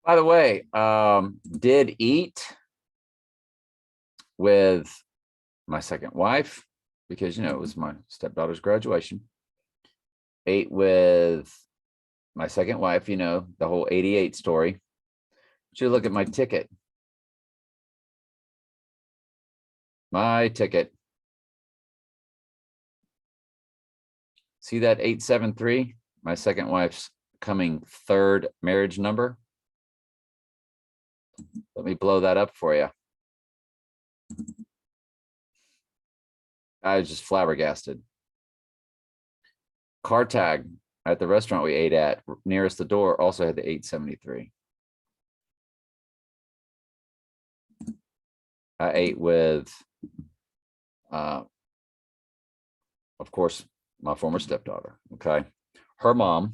By the way, did eat with my second wife because, it was my stepdaughter's graduation. Ate with my second wife, the whole 88 story. But you look at my ticket. My ticket. See that 873? My second wife's coming third marriage number. Let me blow that up for you. I was just flabbergasted. Car tag at the restaurant we ate at nearest the door also had the 873. I ate with, of course, my former stepdaughter. Okay. Her mom,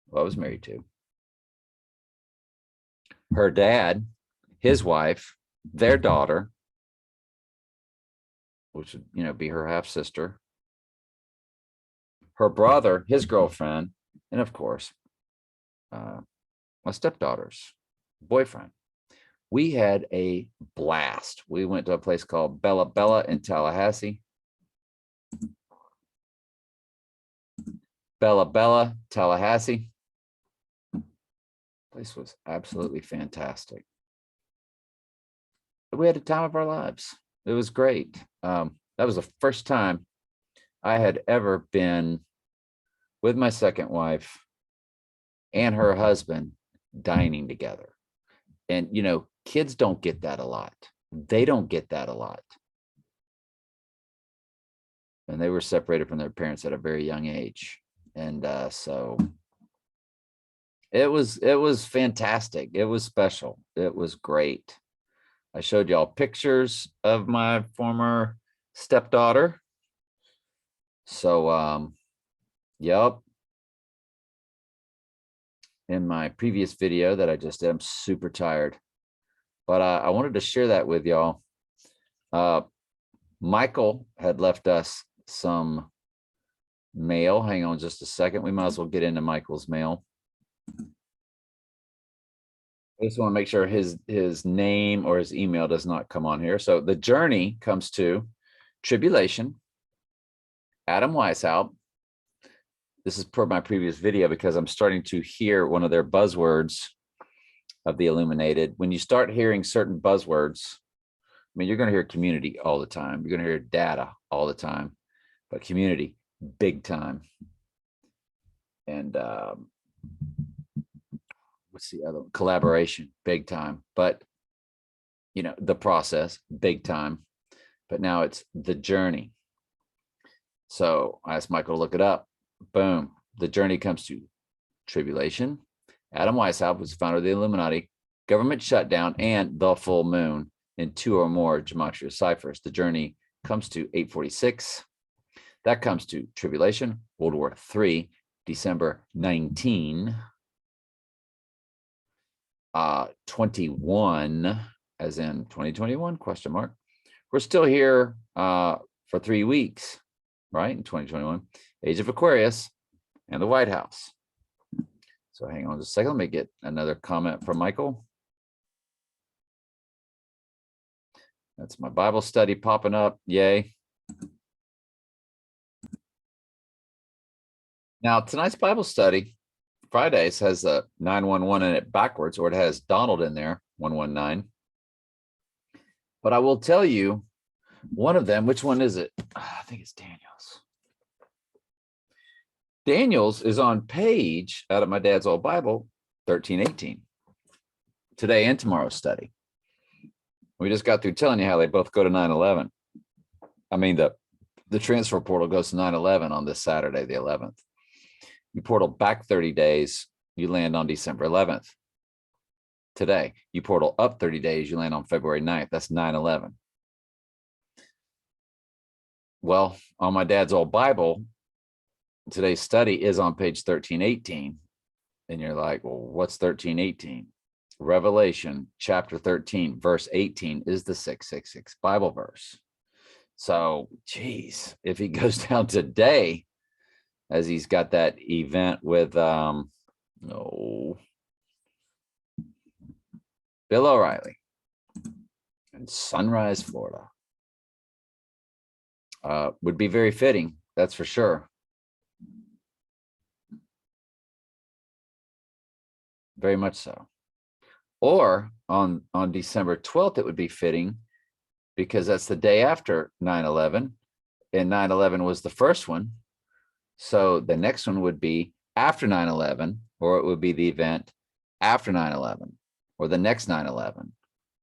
who I was married to, her dad, his wife, their daughter, which would, be her half sister, her brother, his girlfriend, and of course, my stepdaughter's boyfriend. We had a blast. We went to a place called Bella Bella in Tallahassee. Bella Bella, Tallahassee. Place was absolutely fantastic. We had a time of our lives. It was great. That was the first time I had ever been with my second wife and her husband dining together. And, kids don't get that a lot. They don't get that a lot. And they were separated from their parents at a very young age. And so it was fantastic. It was special. It was great. I showed y'all pictures of my former stepdaughter. So, yep. In my previous video that I just did, I'm super tired, but I wanted to share that with y'all. Michael had left us some mail. Hang on just a second. We might as well get into Michael's mail. I just want to make sure his name or his email does not come on here. So the journey comes to Tribulation, Adam Weishaupt. This is per my previous video because I'm starting to hear one of their buzzwords of the Illuminated. When you start hearing certain buzzwords, I mean, you're going to hear community all the time. You're going to hear data all the time, but community, big time. And what's the other one? Collaboration, big time. But, the process, big time. But now it's the journey. So I asked Michael to look it up. Boom. The journey comes to Tribulation. Adam Weishaupt was founder of the Illuminati, government shutdown, and the full moon in 2 or more gematria ciphers. The journey comes to 846. That comes to Tribulation, World War III, December 19. 21, as in 2021, question mark. We're still here for 3 weeks, right? In 2021, Age of Aquarius and the White House. So hang on just a second. Let me get another comment from Michael. That's my Bible study popping up. Yay. Now, tonight's Bible study, Fridays, has a 911 in it backwards, or it has Donald in there, 119. But I will tell you one of them. Which one is it? I think it's Daniel's. Daniel's is on page out of my dad's old Bible, 1318. Today and tomorrow's study. We just got through telling you how they both go to 9/11. I mean, the transfer portal goes to 9/11 on this Saturday, the 11th. You portal back 30 days, you land on December 11th. Today, you portal up 30 days, you land on February 9th. That's 9/11. Well, on my dad's old Bible, today's study is on page 1318. And you're like, well, what's 1318? Revelation chapter 13, verse 18 is the 666 Bible verse. So, geez, if he goes down today, as he's got that event with, Bill O'Reilly in Sunrise, Florida. Would be very fitting, that's for sure. Very much so. Or on December 12th, it would be fitting because that's the day after 9/11, and 9/11 was the first one. So the next one would be after 9/11, or it would be the event after 9/11, or the next 9/11,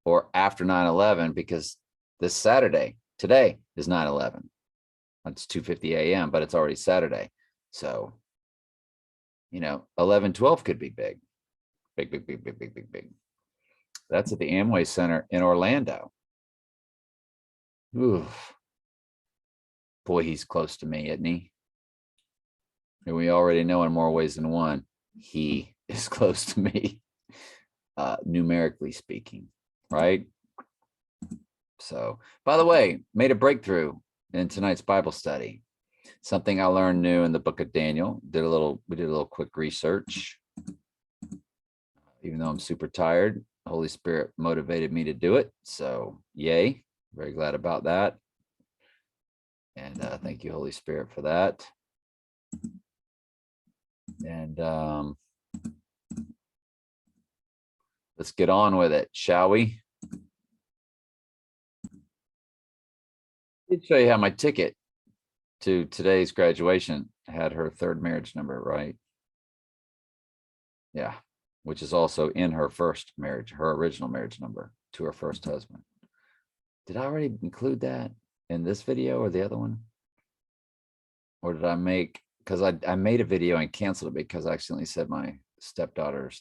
or after 9/11, because this Saturday, today is 9/11. It's 2:50 a.m., but it's already Saturday. So, 11/12 could be big. Big, big, big, big, big, big, big. That's at the Amway Center in Orlando. Ooh. Boy, he's close to me, isn't he? And we already know in more ways than one, he is close to me, numerically speaking, right? So, by the way, made a breakthrough in tonight's Bible study. Something I learned new in the book of Daniel. We did a little quick research. Even though I'm super tired, the Holy Spirit motivated me to do it. So yay, very glad about that. And thank you, Holy Spirit, for that. And let's get on with it, shall we? I'll show you how my ticket to today's graduation had her third marriage number, right? Yeah, which is also in her first marriage, her original marriage number to her first husband. Did I already include that in this video or the other one? Or did I make, because I made a video and canceled it because I accidentally said my stepdaughter's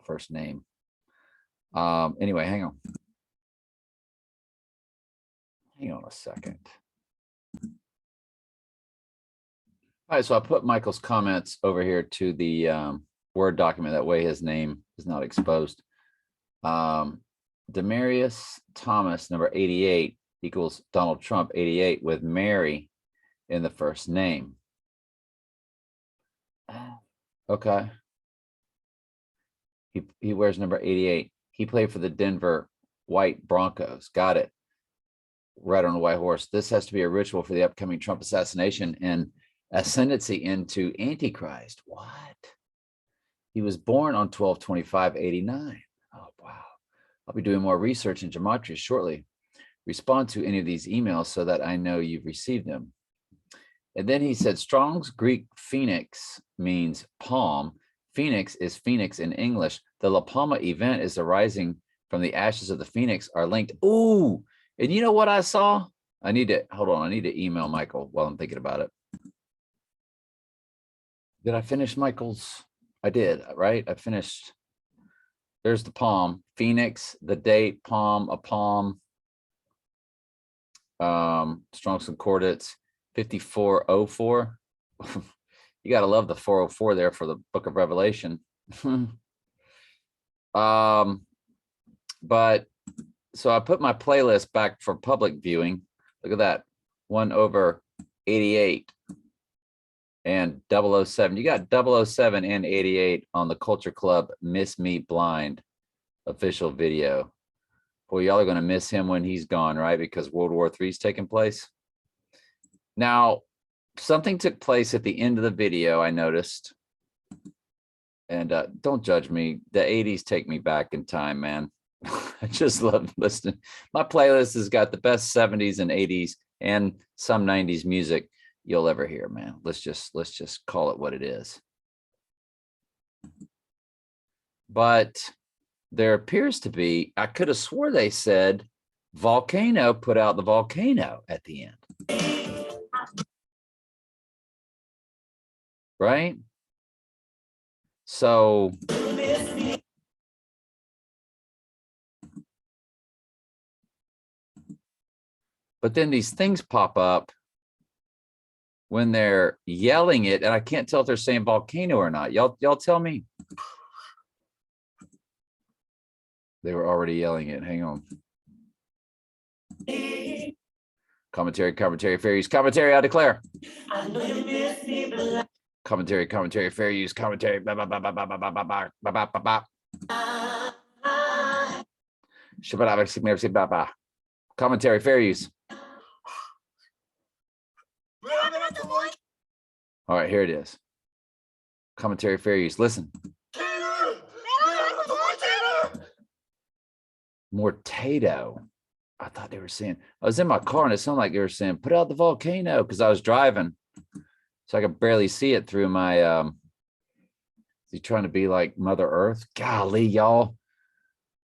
first name. Anyway, hang on. Hang on a second. All right, so I put Michael's comments over here to the Word document. That way his name is not exposed. Demarius Thomas, number 88, equals Donald Trump, 88, with Mary in the first name. Okay. He wears number 88. He played for the Denver White Broncos. Got it. Right on a white horse. This has to be a ritual for the upcoming Trump assassination and ascendancy into Antichrist. What? He was born on 12/25/89. Oh, wow. I'll be doing more research in gematria shortly. Respond to any of these emails so that I know you've received them. And then he said, Strong's Greek phoenix means palm. Phoenix is phoenix in English. The La Palma event is the rising from the ashes of the phoenix are linked. Ooh, and you know what I saw? I need to email Michael while I'm thinking about it. Did I finish Michael's? I did, right? I finished. There's the palm, Phoenix, the date, palm, a palm. Strong's Concordance 5404. You got to love the 404 there for the book of Revelation. But so I put my playlist back for public viewing. Look at that, 1/88 and 007. You got 007 and 88 on the Culture Club Miss Me Blind official video. Boy, y'all are going to miss him when he's gone, right? Because World War III is taking place. Now, something took place at the end of the video, I noticed. And don't judge me. The 80s take me back in time, man. I just love listening. My playlist has got the best 70s and 80s and some 90s music you'll ever hear, man. Let's just call it what it is. But there appears to be, I could have swore they said Volcano put out the Volcano at the end. Right? So but then these things pop up when they're yelling it, and I can't tell if they're saying volcano or not. Y'all tell me. They were already yelling it. Hang on. Commentary, fair use. Commentary, I declare. Commentary, fair use. Commentary. Commentary, fair use. All right, here it is. Commentary, fair use. Listen. Mortado. I thought they were saying, I was in my car and it sounded like they were saying, put out the volcano, because I was driving. So I could barely see it through my, is he trying to be like Mother Earth? Golly, y'all.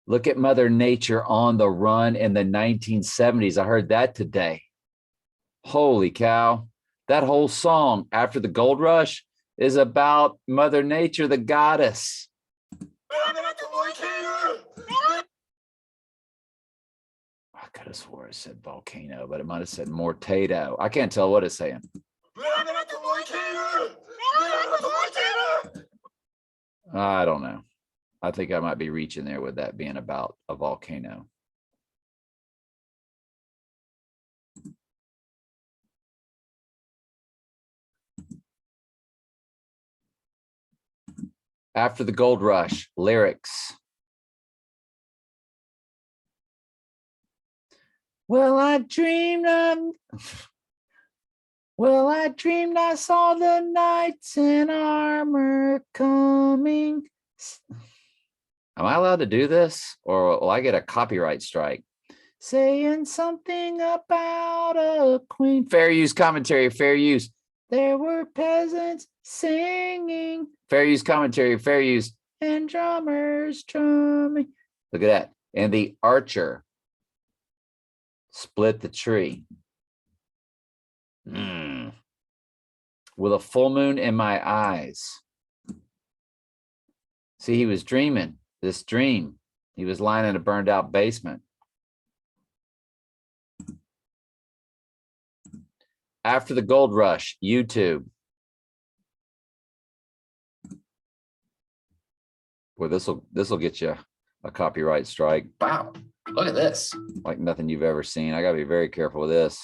Look at Mother Nature on the run in the 1970s. I heard that today. Holy cow. That whole song, After the Gold Rush, is about Mother Nature, the goddess. I could have swore it said volcano, but it might have said Mortado. I can't tell what it's saying. I don't know. I think I might be reaching there with that being about a volcano. After the Gold Rush, lyrics. Well, I dreamed I saw the knights in armor coming. Am I allowed to do this, or will I get a copyright strike? Saying something about a queen. Fair use, commentary, fair use. There were peasants singing. Fair use, commentary, fair use. And drummers drumming. Look at that. And the archer split the tree. With a full moon in my eyes. See, he was dreaming this dream. He was lying in a burned out basement. After the Gold Rush, YouTube. Well, this will get you a copyright strike. Wow, look at this. Like nothing you've ever seen. I gotta be very careful with this.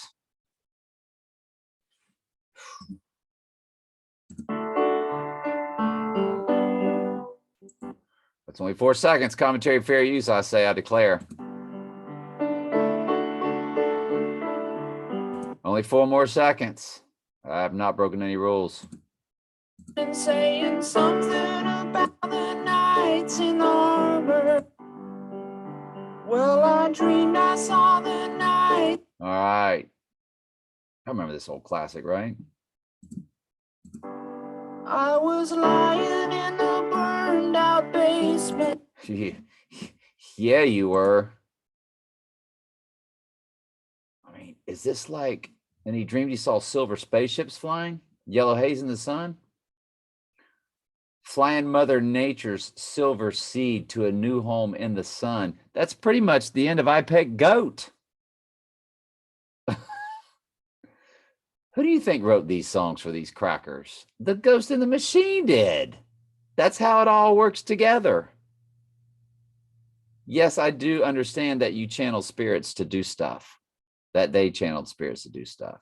It's only 4 seconds. Commentary, fair use, I say, I declare. Only 4 more seconds. I have not broken any rules. Been saying something about the knights in armor. Well, I dreamed I saw the night. All right. I remember this old classic, right? I was lying in a burned out basement. Yeah, you were. I mean, is this like, and he dreamed he saw silver spaceships flying, yellow haze in the sun? Flying Mother Nature's silver seed to a new home in the sun. That's pretty much the end of I Peck Goat. Who do you think wrote these songs for these crackers? The Ghost in the Machine did. That's how it all works together. Yes, I do understand that you channel spirits to do stuff, that they channeled spirits to do stuff.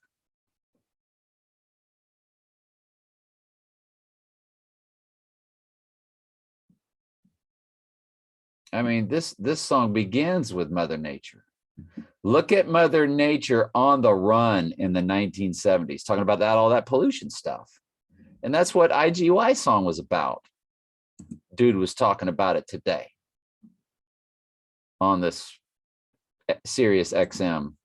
I mean, this song begins with Mother Nature. Look at Mother Nature on the run in the 1970s, talking about that, all that pollution stuff. And that's what IGY song was about. Dude was talking about it today on this Sirius XM.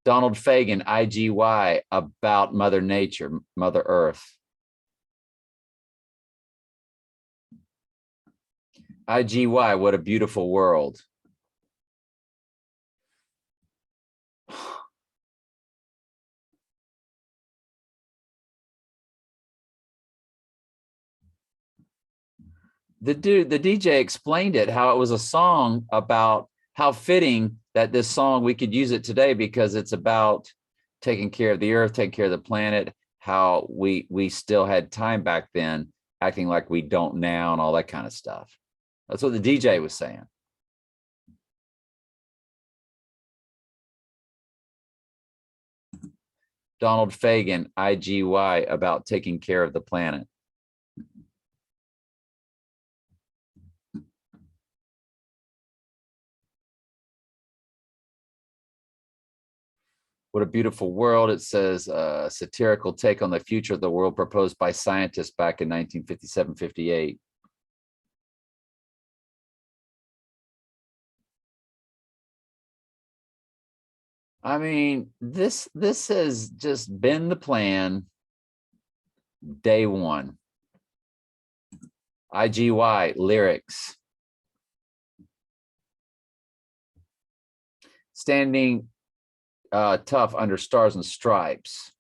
Donald Fagen, IGY, about Mother Nature, Mother Earth. IGY, what a beautiful world. The DJ explained it, how it was a song about how fitting that this song, we could use it today because it's about taking care of the earth, taking care of the planet, how we still had time back then, acting like we don't now and all that kind of stuff. That's what the DJ was saying. Donald Fagen, IGY, about taking care of the planet. What a Beautiful World. It says satirical take on the future of the world proposed by scientists back in 1957, 58. I mean, this has just been the plan day one. IGY lyrics. Standing tough under stars and stripes.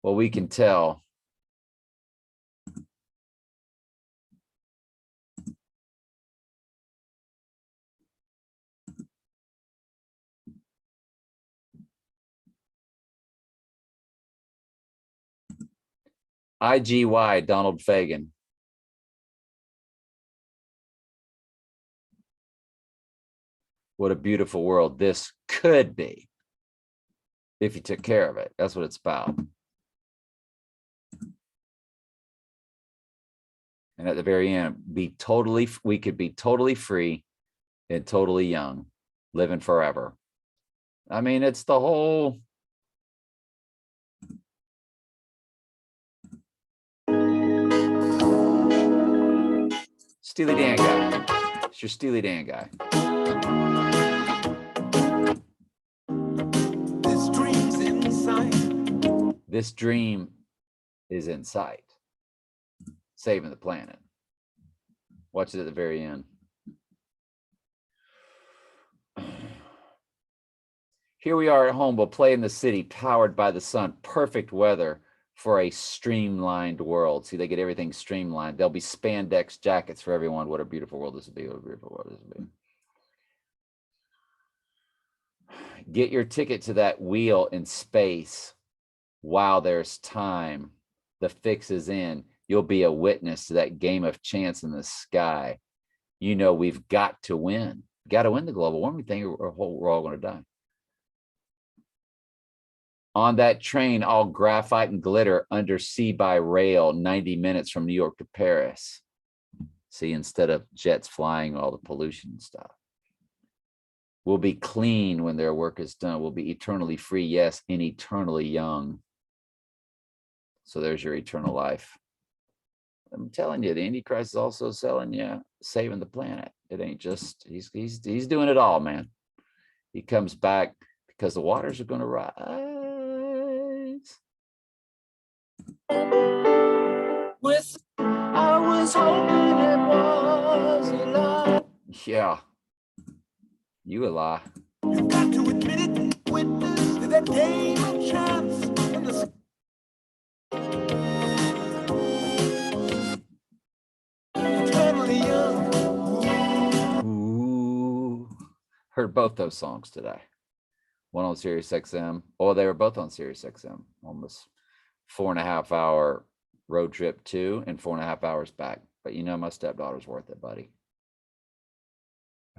Well, we can tell. IGY, Donald Fagen. What a beautiful world this could be if you took care of it. That's what it's about. And at the very end, we could be totally free and totally young, living forever. I mean, it's the whole. Steely Dan guy. It's your Steely Dan guy. This dream's in sight. This dream is in sight. Saving the planet. Watch it at the very end. Here we are at home. We'll play in the city, powered by the sun. Perfect weather for a streamlined world. See, they get everything streamlined. There'll be spandex jackets for everyone. What a beautiful world this would be. What a beautiful world this would be. Get your ticket to that wheel in space while there's time. The fix is in. You'll be a witness to that game of chance in the sky. You know, we've got to win. Got to win the global warming thing, or we're all going to die. On that train, all graphite and glitter, undersea by rail, 90 minutes from New York to Paris. See, instead of jets flying, all the pollution and stuff. We'll be clean when their work is done. We'll be eternally free, yes, and eternally young. So there's your eternal life. I'm telling you, the Antichrist is also selling you saving the planet. It ain't just, he's doing it all, man. He comes back because the waters are going to rise. I was hoping it was a lie. Yeah. You a lie. You got to admit it, witness to that game of chance in the eternally young. Ooh. Heard both those songs today. One on Sirius XM. Oh, they were both on Sirius XM. Almost 4.5 hour road trip to and 4.5 hours back. But you know, my stepdaughter's worth it, buddy.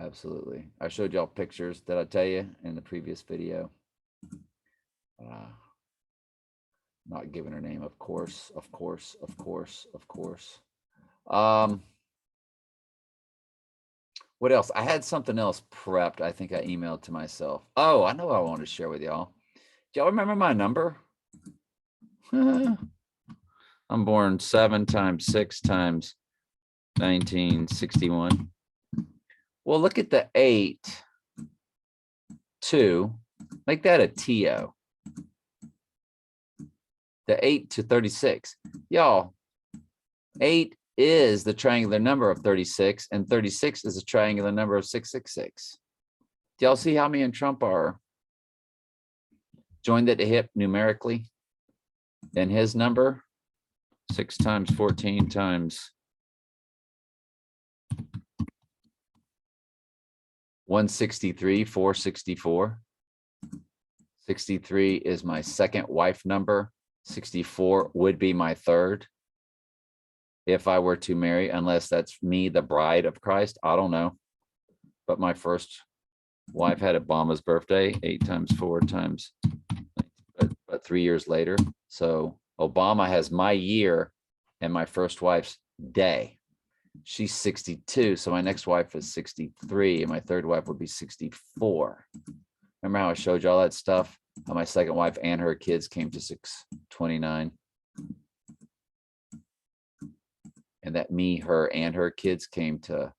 Absolutely. I showed y'all pictures, did I tell you, in the previous video? Not giving her name, of course. What else? I had something else prepped. I think I emailed to myself. Oh, I know what I wanted to share with y'all. Do y'all remember my number? I'm born 7 times 6 times 1961. Well, look at the 8, 2. Make that a TO. The 8 to 36. Y'all, 8 is the triangular number of 36, and 36 is a triangular number of 666. Do y'all see how me and Trump are joined at the hip numerically? And his number, 6 times 14 times 163, 464. 63 is my second wife number. 64 would be my third if I were to marry, unless that's me, the bride of Christ. I don't know. But my first wife had Obama's birthday, 8 times 4 times, but 3 years later. So Obama has my year and my first wife's day. She's 62, so my next wife is 63, and my third wife would be 64. Remember how I showed you all that stuff? how my second wife and her kids came to 629. And that me, her, and her kids came to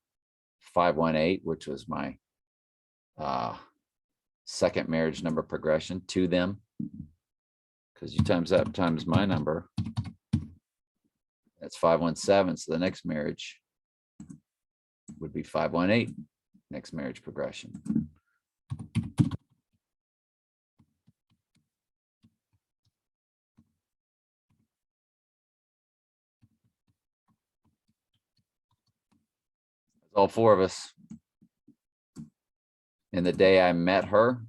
518, which was my second marriage number progression to them. Because you times that times my number, that's 517. So the next marriage would be 518, next marriage progression. All four of us. And the day I met her,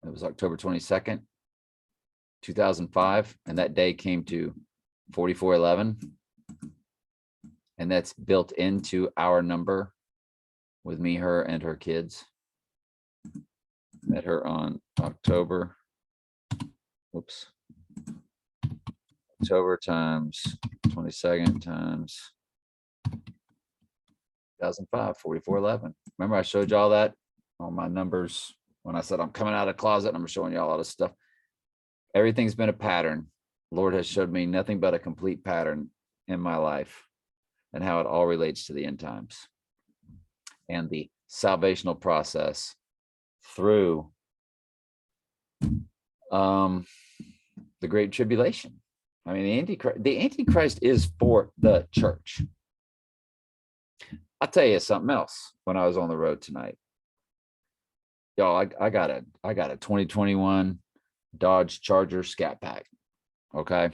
it was October 22nd, 2005. And that day came to 4411. And that's built into our number with me, her, and her kids. Met her on October times 22nd times 2005, 4411. Remember I showed y'all that on my numbers when I said I'm coming out of the closet and I'm showing y'all all this stuff. Everything's been a pattern. Lord has showed me nothing but a complete pattern in my life and how it all relates to the end times and the salvational process through the Great Tribulation. I mean, the Antichrist is for the church. I'll tell you something else when I was on the road tonight. Y'all, I got a 2021 Dodge Charger Scat Pack. Okay.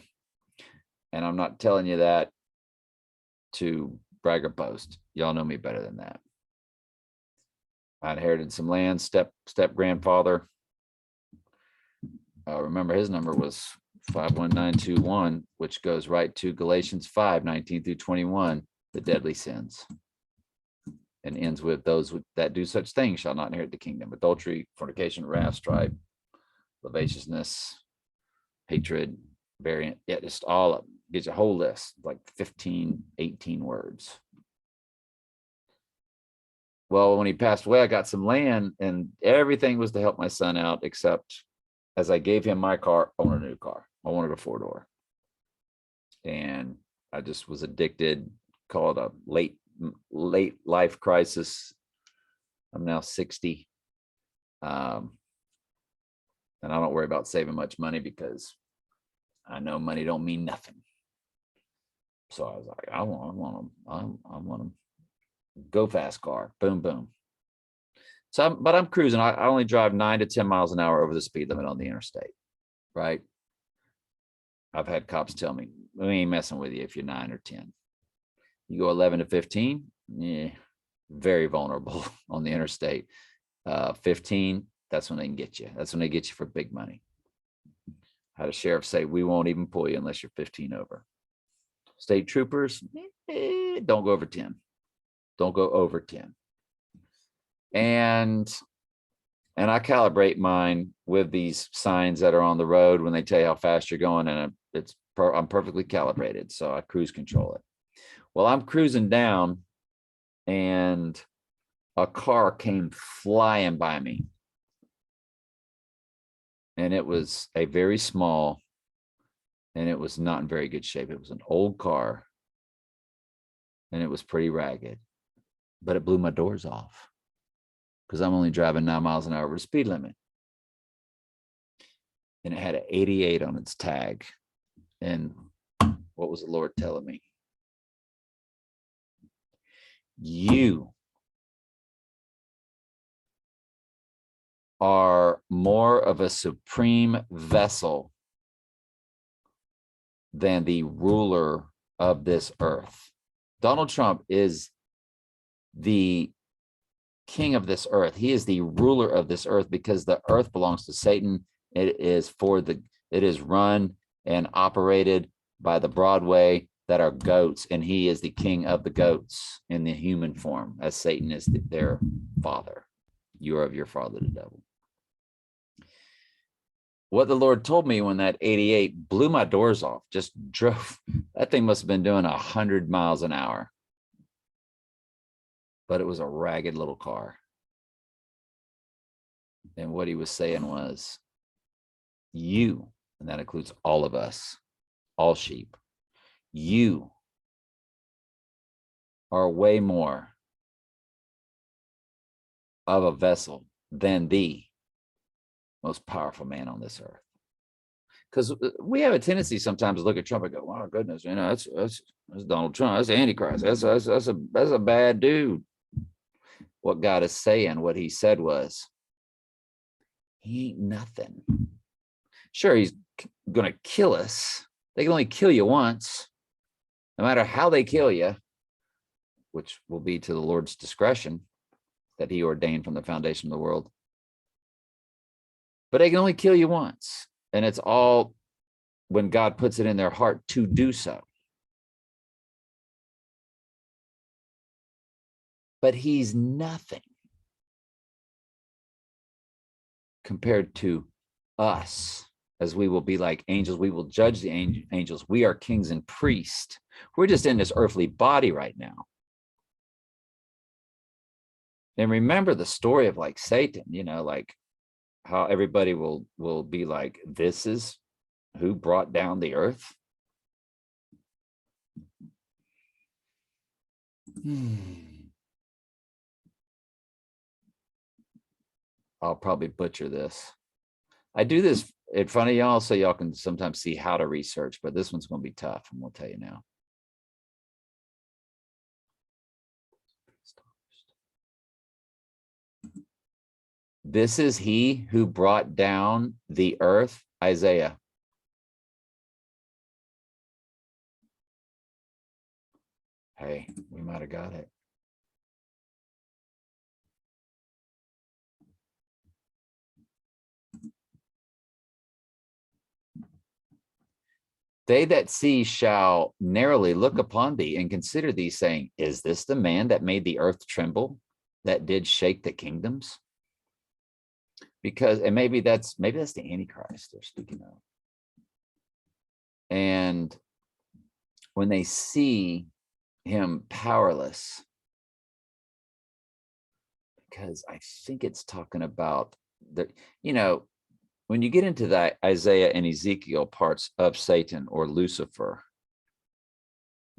And I'm not telling you that to brag or boast. Y'all know me better than that. I inherited some land, step grandfather. Remember his number was 51921, which goes right to Galatians 5:19 through 21, the deadly sins. And ends with those that do such things shall not inherit the kingdom. Adultery, fornication, wrath, strife, lasciviousness, hatred, variant. Yeah, just all of them. Gives you a whole list, like 15, 18 words. Well, when he passed away, I got some land and everything was to help my son out, except as I gave him my car, I wanted a new car. I wanted a 4-door. And I just was addicted, call it a late life crisis. I'm now 60. And I don't worry about saving much money because I know money don't mean nothing. So I was like, I want them. Go fast car. Boom, boom. So, but I'm cruising. I only drive 9 to 10 miles an hour over the speed limit on the interstate, right? I've had cops tell me, we ain't messing with you if you're 9 or 10. You go 11 to 15, yeah, very vulnerable on the interstate. 15, that's when they can get you. That's when they get you for big money. I had a sheriff say, we won't even pull you unless you're 15 over. State troopers, don't go over 10. Don't go over 10. And I calibrate mine with these signs that are on the road when they tell you how fast you're going, and I'm perfectly calibrated, so I cruise control it. Well, I'm cruising down and a car came flying by me. And it was a very small, and it was not in very good shape. It was an old car and it was pretty ragged, but it blew my doors off because I'm only driving 9 miles an hour over the speed limit. And it had an 88 on its tag. And what was the Lord telling me? You are more of a supreme vessel than the ruler of this earth. Donald Trump is the king of this earth. He is the ruler of this earth because the earth belongs to Satan. It is run and operated by the Broadway that are goats, and he is the king of the goats in the human form, as Satan is their father. You are of your father, the devil. What the Lord told me when that 88 blew my doors off, just drove, that thing must have been doing 100 miles an hour. But it was a ragged little car. And what he was saying was, You, and that includes all of us, all sheep, you are way more of a vessel than the most powerful man on this earth. Because we have a tendency sometimes to look at Trump and go, "Oh goodness, that's Donald Trump. That's the Antichrist. That's a bad dude." What God is saying, what He said was, He ain't nothing. Sure, He's gonna kill us. They can only kill you once, no matter how they kill you, which will be to the Lord's discretion that He ordained from the foundation of the world. But they can only kill you once, and it's all when God puts it in their heart to do so. But He's nothing compared to us, as we will be like angels. We will judge the angels. We are kings and priests. We're just in this earthly body right now. And remember the story of like Satan, like how everybody will be like, this is who brought down the earth. I'll probably butcher this. I do this in front of y'all so y'all can sometimes see how to research, but this one's going to be tough, and we'll tell you now. This is He who brought down the earth, Isaiah. Hey, we might have got it. They that see shall narrowly look upon thee and consider thee, saying, is this the man that made the earth tremble, that did shake the kingdoms? Because, and maybe that's the Antichrist they're speaking of. And when they see him powerless, because I think it's talking about the, when you get into the Isaiah and Ezekiel parts of Satan or Lucifer,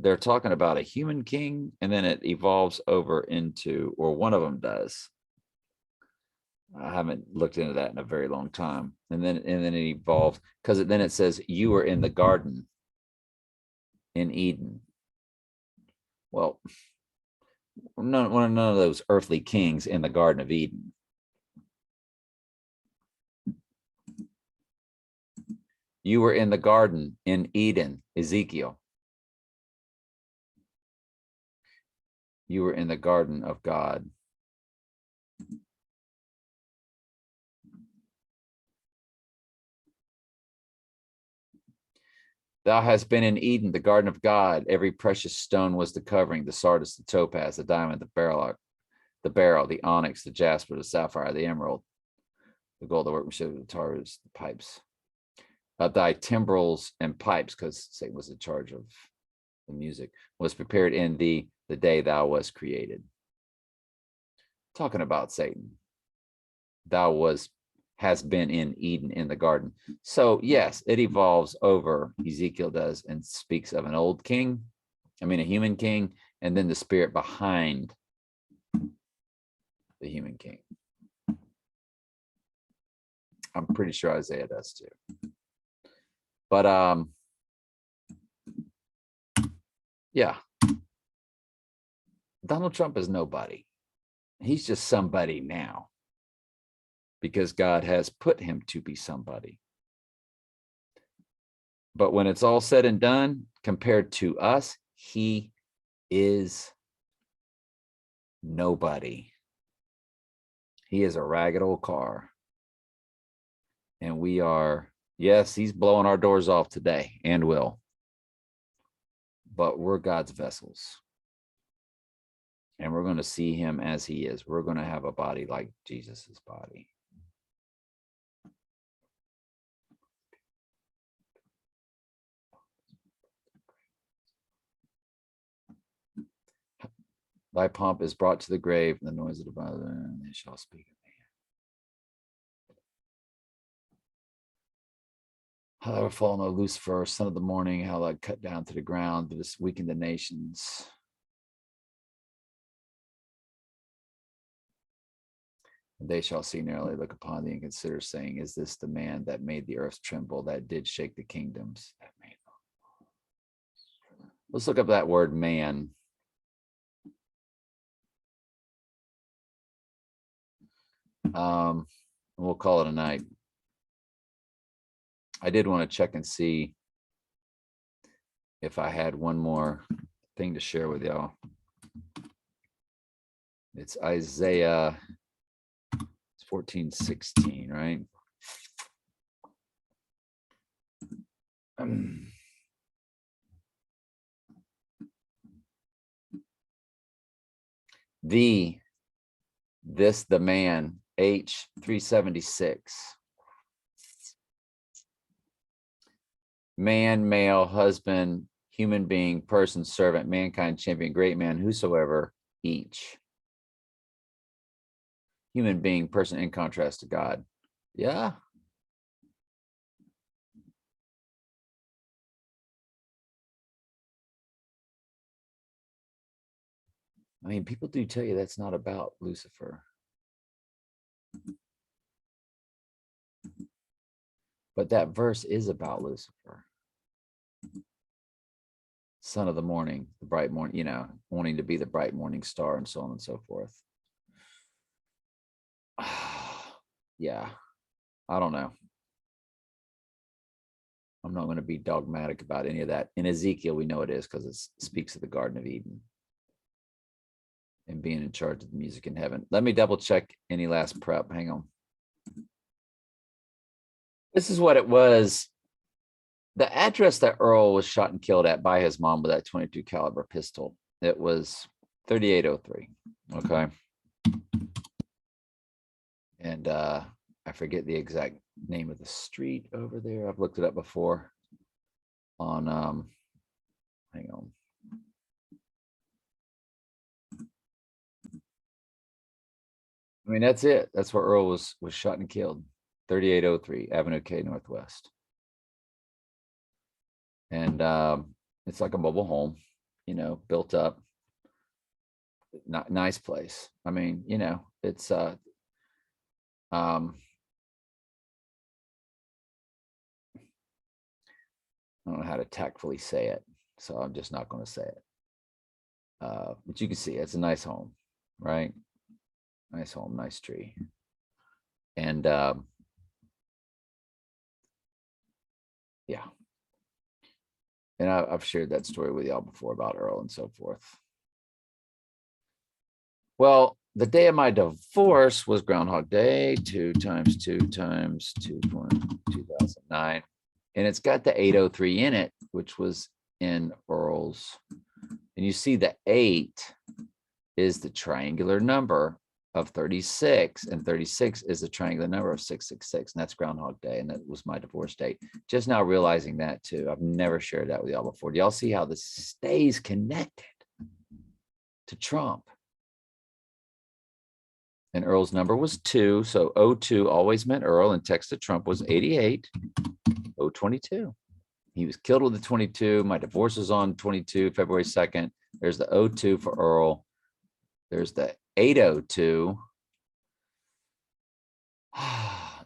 they're talking about a human king, and then it evolves over into, or one of them does. I haven't looked into that in a very long time. And then it evolves, because then it says, you were in the garden in Eden. Well, none of those earthly kings in the Garden of Eden. You were in the garden in Eden, Ezekiel. You were in the garden of God. Thou hast been in Eden, the garden of God. Every precious stone was the covering, the sardius, the topaz, the diamond, the beryl, the onyx, the jasper, the sapphire, the emerald, the gold, the workmanship, the tars, the pipes. Thy timbrels and pipes, because Satan was in charge of the music, was prepared in thee the day thou wast created. Talking about Satan. Thou has been in Eden, in the garden. So yes, it evolves over, Ezekiel does, and speaks of an old king, a human king, and then the spirit behind the human king. I'm pretty sure Isaiah does too. But yeah, Donald Trump is nobody. He's just somebody now, because God has put him to be somebody. But when it's all said and done, compared to us, he is nobody. He is a ragged old car. And we are, yes, he's blowing our doors off today and will. But we're God's vessels. And we're going to see him as he is. We're going to have a body like Jesus's body. Thy pomp is brought to the grave, and the noise of the Father, and they shall speak of me. However, fallen, O Lucifer, son of the morning, how I cut down to the ground, to this weaken the nations. And they shall see narrowly, look upon thee, and consider, saying, is this the man that made the earth tremble, that did shake the kingdoms? Let's look up that word man. We'll call it a night. I did want to check and see if I had one more thing to share with y'all. It's Isaiah 14:16, right? The man, H 376. Man, male, husband, human being, person, servant, mankind, champion, great man, whosoever, each. Human being, person, in contrast to God. Yeah. I mean, people do tell you that's not about Lucifer. But that verse is about Lucifer. Son of the morning, the bright morning, you know, wanting to be the bright morning star and so on and so forth. Yeah, I don't know. I'm not going to be dogmatic about any of that. In Ezekiel, we know it is because it speaks of the Garden of Eden and being in charge of the music in heaven. Let me double check any last prep. Hang on. This is what it was. The address that Earl was shot and killed at by his mom with that 22 caliber pistol. It was 3803. Okay. And I forget the exact name of the street over there. I've looked it up before on hang on. I mean, that's it. That's where Earl was shot and killed. 3803 Avenue K Northwest. And it's like a mobile home, you know, built up. Not nice place. I mean, you know, it's I don't know how to tactfully say it, so I'm just not going to say it. But you can see it's a nice home, right? Nice home, nice tree. And yeah. And I've shared that story with y'all before about Earl and so forth. Well, the day of my divorce was Groundhog Day, 2 times 2 times 2009. And it's got the 803 in it, which was in Earl's. And you see the 8 is the triangular number of 36, and 36 is the triangular number of 666, and that's Groundhog Day, and that was my divorce date. Just now realizing that too. I've never shared that with y'all before. Do y'all see how this stays connected to Trump? And Earl's number was 2, so 02 always meant Earl, and text to Trump was 88 022. He was killed with the 22. My divorce was on 22, February 2nd. There's the 02 for Earl. There's the 802.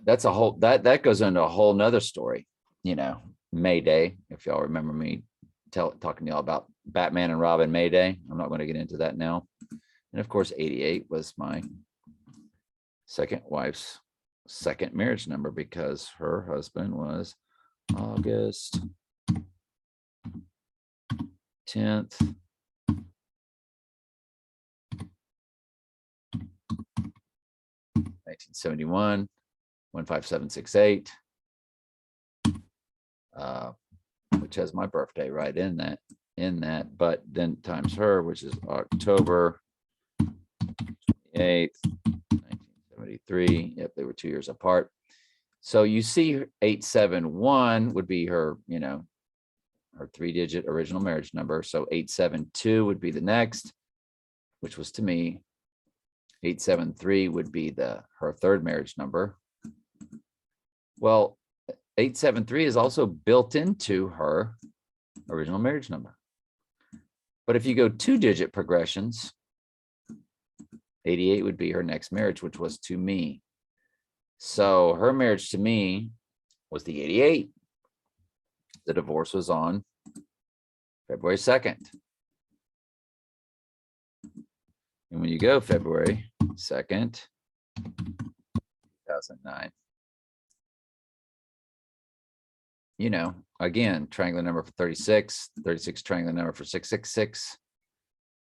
That's a whole, that goes into a whole nother story, you know, May Day, if y'all remember me talking to y'all about Batman and Robin May Day. I'm not going to get into that now. And of course, 88 was my second wife's second marriage number because her husband was August 10th. 1971, 15768, which has my birthday right in that, but then times her, which is October 28th, 1973. Yep, they were 2 years apart. So you see 871 would be her, you know, her 3-digit original marriage number. So 872 would be the next, which was to me. 873 would be her third marriage number. Well, 873 is also built into her original marriage number. But if you go 2-digit progressions, 88 would be her next marriage, which was to me. So her marriage to me was the 88. The divorce was on February 2nd. And when you go February 2nd, 2009, you know, again, triangular number for 36, 36 triangular number for 666.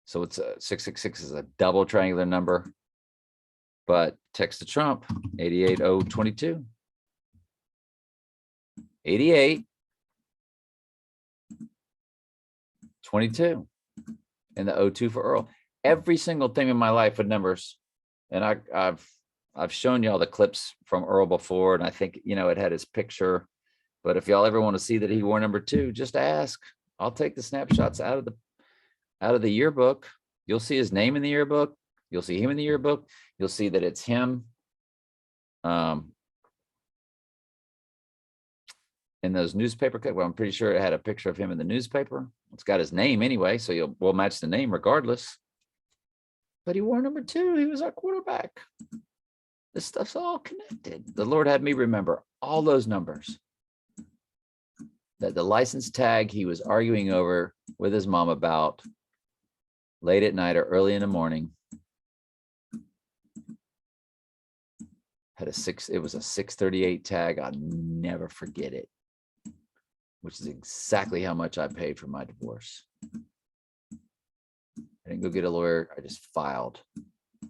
So it's a 666 is a double triangular number, but text to Trump, 88022. 88, 22, and the 02 for Earl. Every single thing in my life with numbers, and I've shown y'all the clips from Earl before, and I think, you know, it had his picture. But if y'all ever want to see that he wore number 2, just ask. I'll take the snapshots out of the yearbook. You'll see his name in the yearbook. You'll see him in the yearbook. You'll see that it's him in those newspaper clips. Well, I'm pretty sure it had a picture of him in the newspaper. It's got his name anyway, so we'll match the name regardless. But he wore number 2. He was our quarterback. This stuff's all connected. The Lord had me remember all those numbers. That the license tag he was arguing over with his mom about late at night or early in the morning had it was a 638 tag. I'll never forget it, which is exactly how much I paid for my divorce. I didn't go get a lawyer. I just filed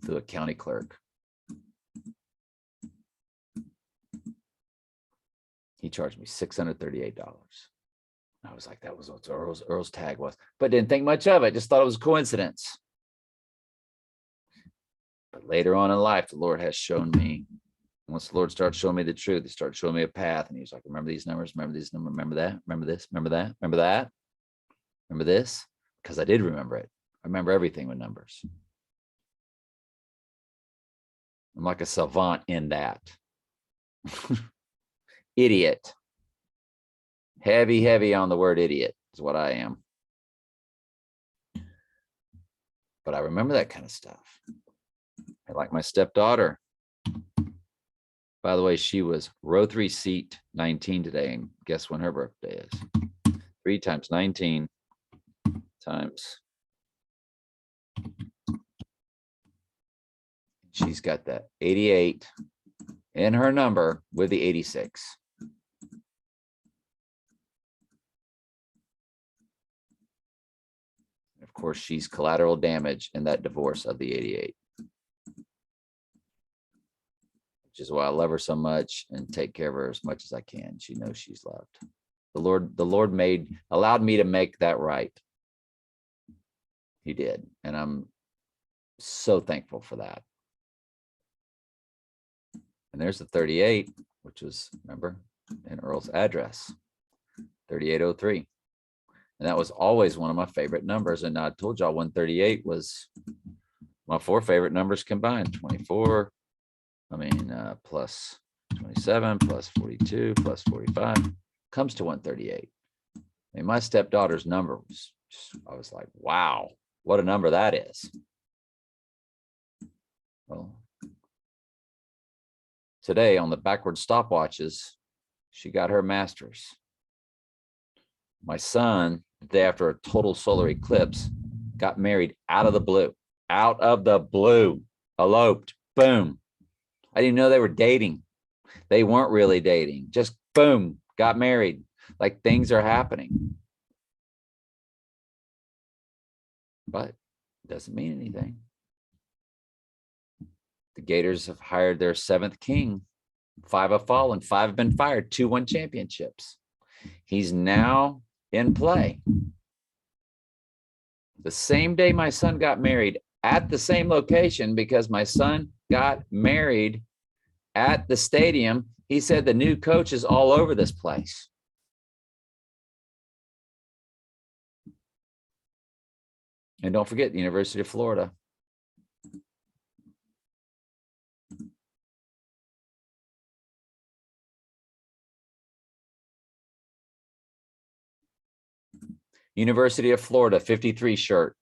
through a county clerk. He charged me $638. I was like, that was what Earl's tag was, but didn't think much of it. Just thought it was a coincidence. But later on in life, the Lord has shown me, once the Lord starts showing me the truth, he starts showing me a path. And he's like, remember these numbers, remember these numbers, remember that, remember this, remember that, remember that, remember this, because I did remember it. I remember everything with numbers. I'm like a savant in that. Idiot. Heavy on the word idiot is what I am. But I remember that kind of stuff. I like my stepdaughter. By the way, she was row 3, seat 19 today. And guess when her birthday is? 3 times 19 times. She's got that 88 in her number with the 86. Of course, she's collateral damage in that divorce of the 88. Which is why I love her so much and take care of her as much as I can. She knows she's loved. The Lord allowed me to make that right. He did. And I'm so thankful for that. And there's the 38, which was, remember, in Earl's address, 3803. And that was always one of my favorite numbers. And I told y'all 138 was my 4 favorite numbers combined. 24, plus 27, plus 42, plus 45, comes to 138. I mean, my stepdaughter's number was just, I was like, wow, what a number that is. Well, today on the backward stopwatches, she got her master's. My son, the day after a total solar eclipse, got married out of the blue, eloped, boom. I didn't know they were dating. They weren't really dating, just boom, got married. Like things are happening. But it doesn't mean anything. The Gators have hired their 7th king. 5 have fallen, 5 have been fired, 2 won championships. He's now in play. The same day my son got married at the same location, because my son got married at the stadium, he said the new coach is all over this place. And don't forget the University of Florida. University of Florida, 53 shirt.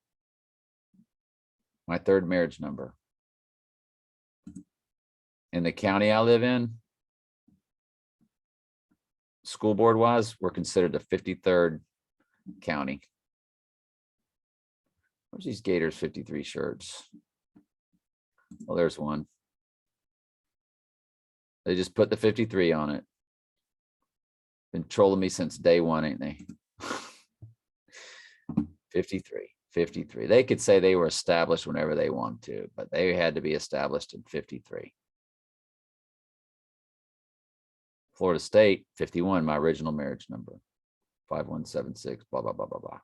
My third marriage number. In the county I live in, school board wise, we're considered the 53rd county. Where's these Gators 53 shirts? Well, there's one. They just put the 53 on it. Been trolling me since day one, ain't they? 53. They could say they were established whenever they want to, but they had to be established in 53. Florida State, 51, my original marriage number. 5176, blah, blah, blah, blah, blah.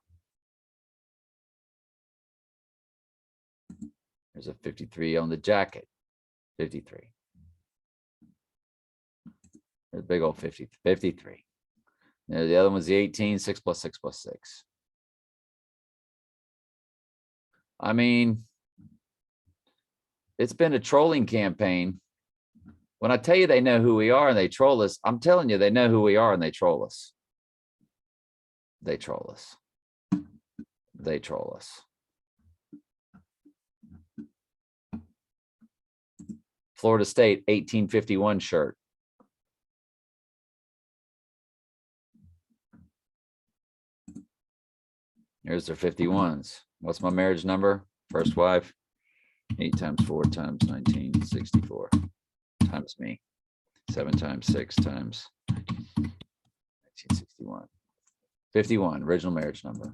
There's a 53 on the jacket. 53. There's a big old 53. Now, the other one's the 18, 6 plus 6 plus 6. I mean, it's been a trolling campaign. When I tell you they know who we are and they troll us, I'm telling you they know who we are and they troll us. They troll us. They troll us. Florida State 1851 shirt. Here's their 51s. What's my marriage number? First wife, 8 times 4 times 1964 times me. 7 times 6 times 1961. 51, original marriage number.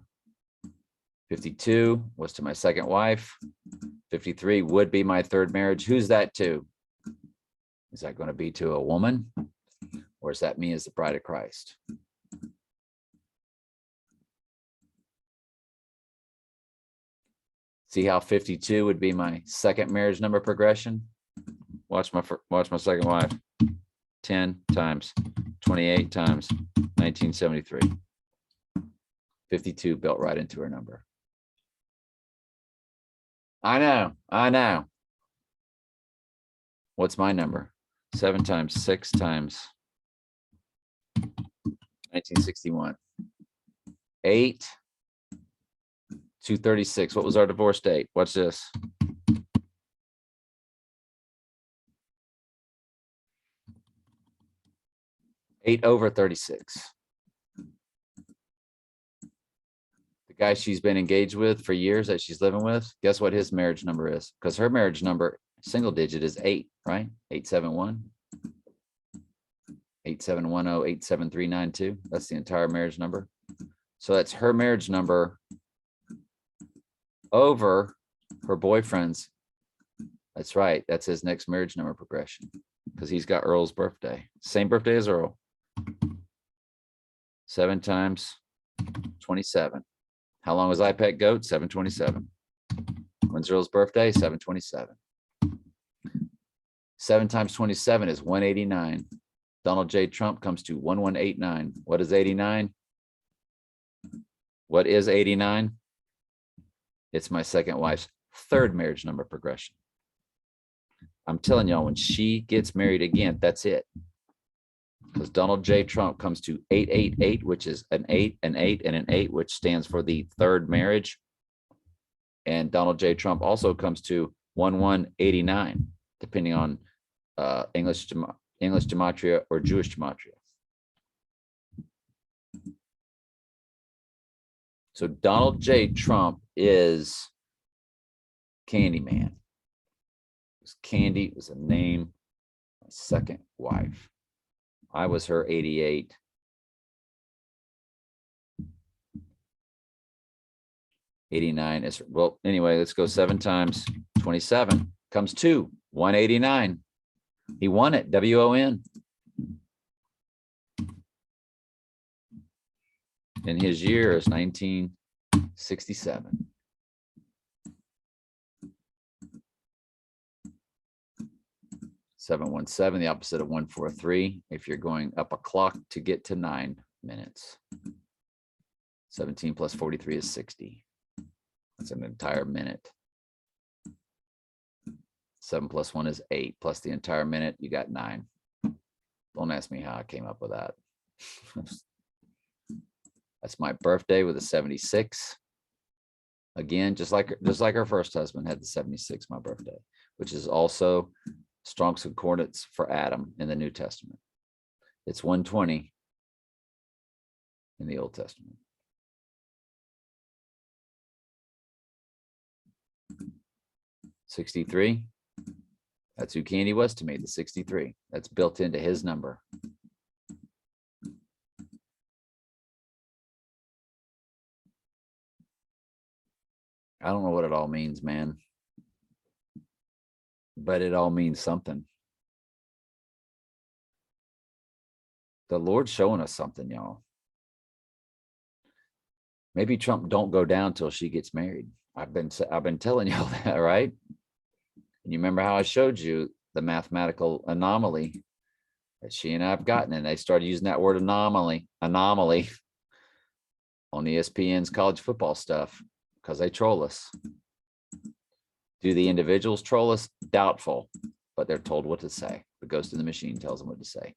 52 was to my second wife. 53 would be my third marriage. Who's that to? Is that going to be to a woman? Or is that me as the bride of Christ? See how 52 would be my second marriage number progression? Watch my second wife. 10 times 28 times 1973. 52 built right into her number. I know. What's my number? 7 times 6 times 1961. 8. 236. What was our divorce date? What's this? Eight over 36. The guy she's been engaged with for years that she's living with, guess what his marriage number is? Because her marriage number, single digit, is 8, right? 871. 8710 87392. That's the entire marriage number. So that's her marriage number over her boyfriend's. That's right. That's his next marriage number progression because he's got Earl's birthday. Same birthday as Earl. 7 times 27. How long was I pet goat? 727. When's Earl's birthday? 727. 7 times 27 is 189. Donald J. Trump comes to 1189. What is 89? What is 89? It's my second wife's third marriage number progression. I'm telling y'all, when she gets married again, that's it. Because Donald J. Trump comes to 888, which is an 8, an 8, and an 8, which stands for the third marriage. And Donald J. Trump also comes to 1189, depending on English gematria or Jewish gematria. So Donald J. Trump is Candyman. Candy was a name. My second wife. I was her 88. '89 is, well, anyway, let's go 7 times 27 comes to 189. He won it, WON. And his year is 1967. .717, the opposite of 143. If you're going up a clock to get to 9 minutes. 17 plus 43 is 60. That's an entire minute. 7 plus 1 is 8, plus the entire minute, you got 9. Don't ask me how I came up with that. That's my birthday with a 76. Again, just like her first husband had the 76, my birthday, which is also Strong's Concordance for Adam in the New Testament. It's 120 in the Old Testament. $63. That's who Candy was to me, the 63. That's built into his number. I don't know what it all means, man. But it all means something. The Lord's showing us something, y'all. Maybe Trump don't go down till she gets married. I've been telling y'all that, right? And you remember how I showed you the mathematical anomaly that she and I have gotten, and they started using that word anomaly on ESPN's college football stuff because they troll us. Do the individuals troll us? Doubtful, but they're told what to say. The ghost in the machine tells them what to say.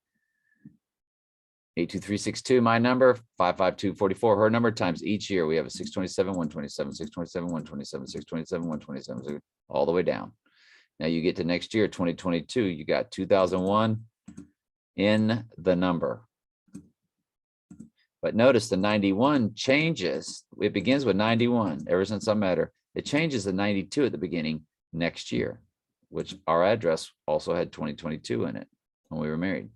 82362, my number, 55244, her number, times each year. We have a 627, 127, 627, 127, 627, 127, all the way down. Now you get to next year, 2022, you got 2001 in the number. But notice the 91 changes. It begins with 91, ever since I met her. It changes to 92 at the beginning next year, which our address also had 2022 in it when we were married.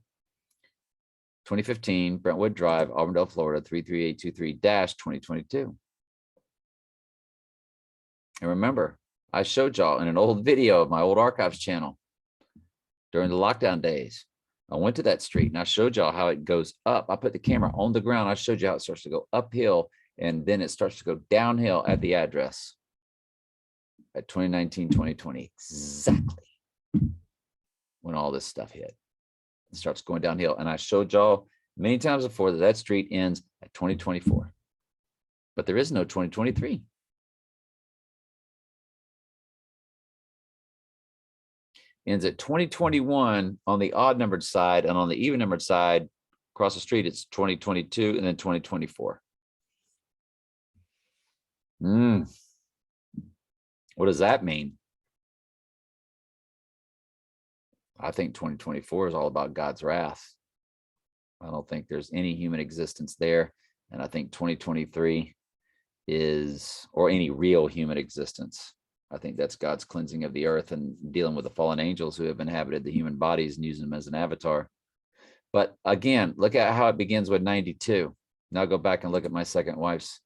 2015, Brentwood Drive, Auburndale, Florida, 33823-2022. And remember, I showed y'all in an old video of my old archives channel during the lockdown days. I went to that street and I showed y'all how it goes up. I put the camera on the ground. I showed you how it starts to go uphill and then it starts to go downhill at the address at 2019, 2020, exactly when all this stuff hit. It starts going downhill. And I showed y'all many times before that that street ends at 2024, but there is no 2023. Ends at 2021 on the odd numbered side, and on the even numbered side across the street, it's 2022 and then 2024. What does that mean? I think 2024 is all about God's wrath. I don't think there's any human existence there. And I think 2023 is, or any real human existence. I think that's God's cleansing of the earth and dealing with the fallen angels who have inhabited the human bodies and using them as an avatar. But again, look at how it begins with 92. Now go back and look at my second wife's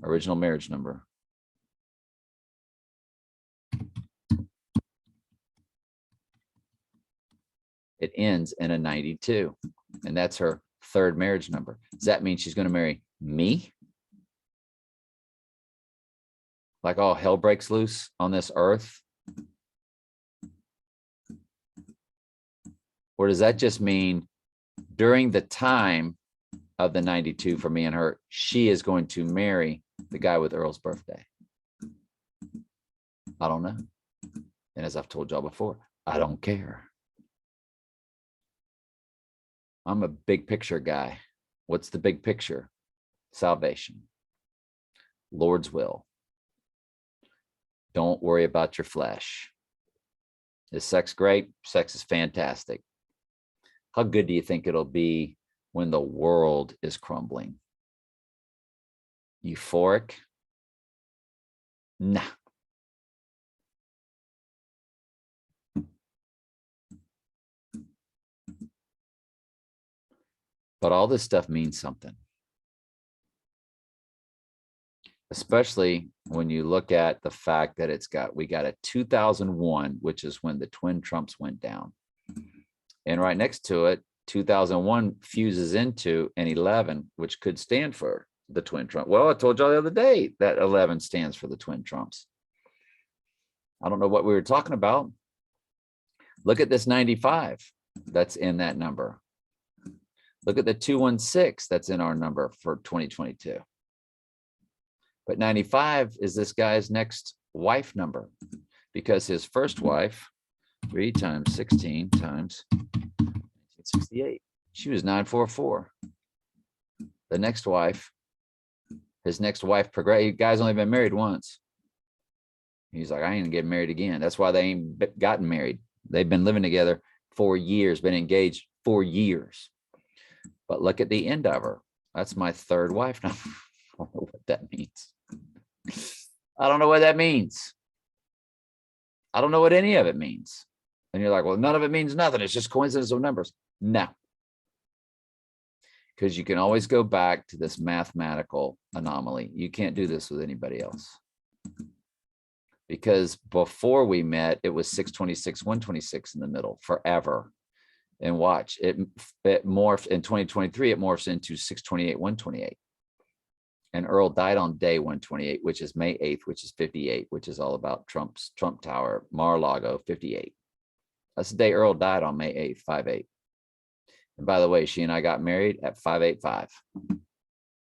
original marriage number. It ends in a 92, and that's her third marriage number. Does that mean she's going to marry me? Like all hell breaks loose on this earth? Or does that just mean during the time of the 92 for me and her, she is going to marry the guy with Earl's birthday? I don't know. And as I've told y'all before, I don't care. I'm a big picture guy. What's the big picture? Salvation. Lord's will. Don't worry about your flesh. Is sex great? Sex is fantastic. How good do you think it'll be when the world is crumbling? Euphoric? Nah. But all this stuff means something. Especially when you look at the fact that we got a 2001, which is when the twin Trumps went down. And right next to it, 2001 fuses into an 11, which could stand for the twin Trump. Well, I told y'all the other day that 11 stands for the twin Trumps. I don't know what we were talking about. Look at this 95 that's in that number. Look at the 216 that's in our number for 2022. But 95 is this guy's next wife number, because his first wife, 3 times 16 times 1968, she was 944. The next wife His next wife progressed. Guy's only been married once. He's like, I ain't getting married again. That's why they ain't gotten married. They've been living together for years, been engaged for years. But look at the end of her. That's my third wife now. I don't know what that means. I don't know what that means. I don't know what any of it means. And you're like, well, none of it means nothing. It's just coincidence of numbers. No. Because you can always go back to this mathematical anomaly. You can't do this with anybody else. Because before we met, it was 626, 126 in the middle forever. And watch, it morphed in 2023, it morphs into 628, 128. And Earl died on day 128, which is May 8th, which is 58, which is all about Trump Tower, Mar-a-Lago, 58. That's the day Earl died on May 8th, 58. And by the way, she and I got married at 585,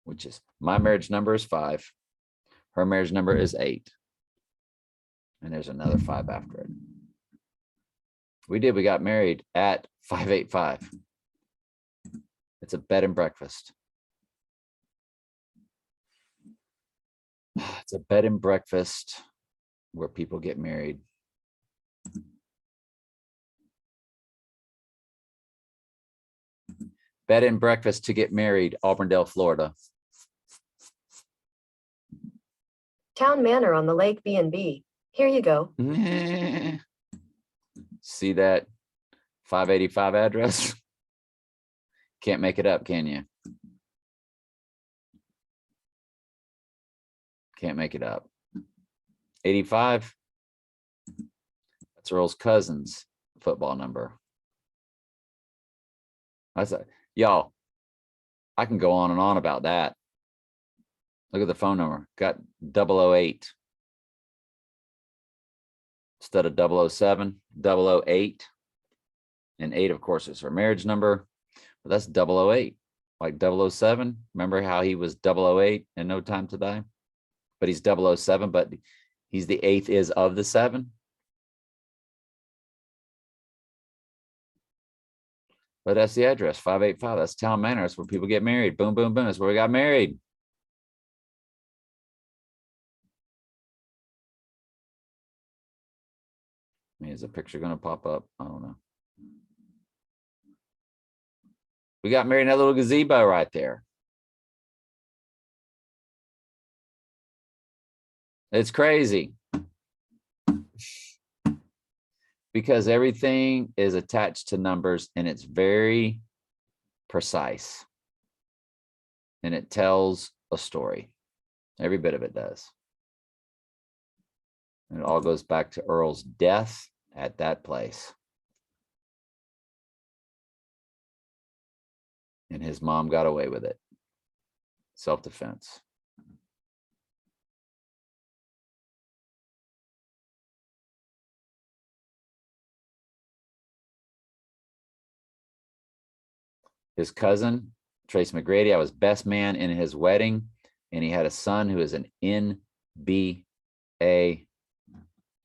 which is my marriage number is 5. Her marriage number is 8. And there's another 5 after it. We got married at 585. It's a bed and breakfast. It's a bed and breakfast where people get married. Bed and breakfast to get married, Auburndale, Florida. Town Manor on the Lake B&B. Here you go. See that 585 address? Can't make it up, can you? Can't make it up. 85. That's Earl's cousin's football number. That's a, y'all, I can go on and on about that. Look at the phone number. Got 008. Instead of 007, 008. And 8, of course, is her marriage number. But that's 008. Like 007. Remember how he was 008 in No Time to Die? But he's 007, but he's the 8th is of the 7. But that's the address, 585. That's Town Manor. That's where people get married. Boom, boom, boom. That's where we got married. I mean, is a picture going to pop up? I don't know. We got married in that little gazebo right there. It's crazy. Because everything is attached to numbers and it's very precise. And it tells a story. Every bit of it does. And it all goes back to Earl's death at that place. And his mom got away with it. Self-defense. His cousin, Tracy McGrady, I was best man in his wedding, and he had a son who is an NBA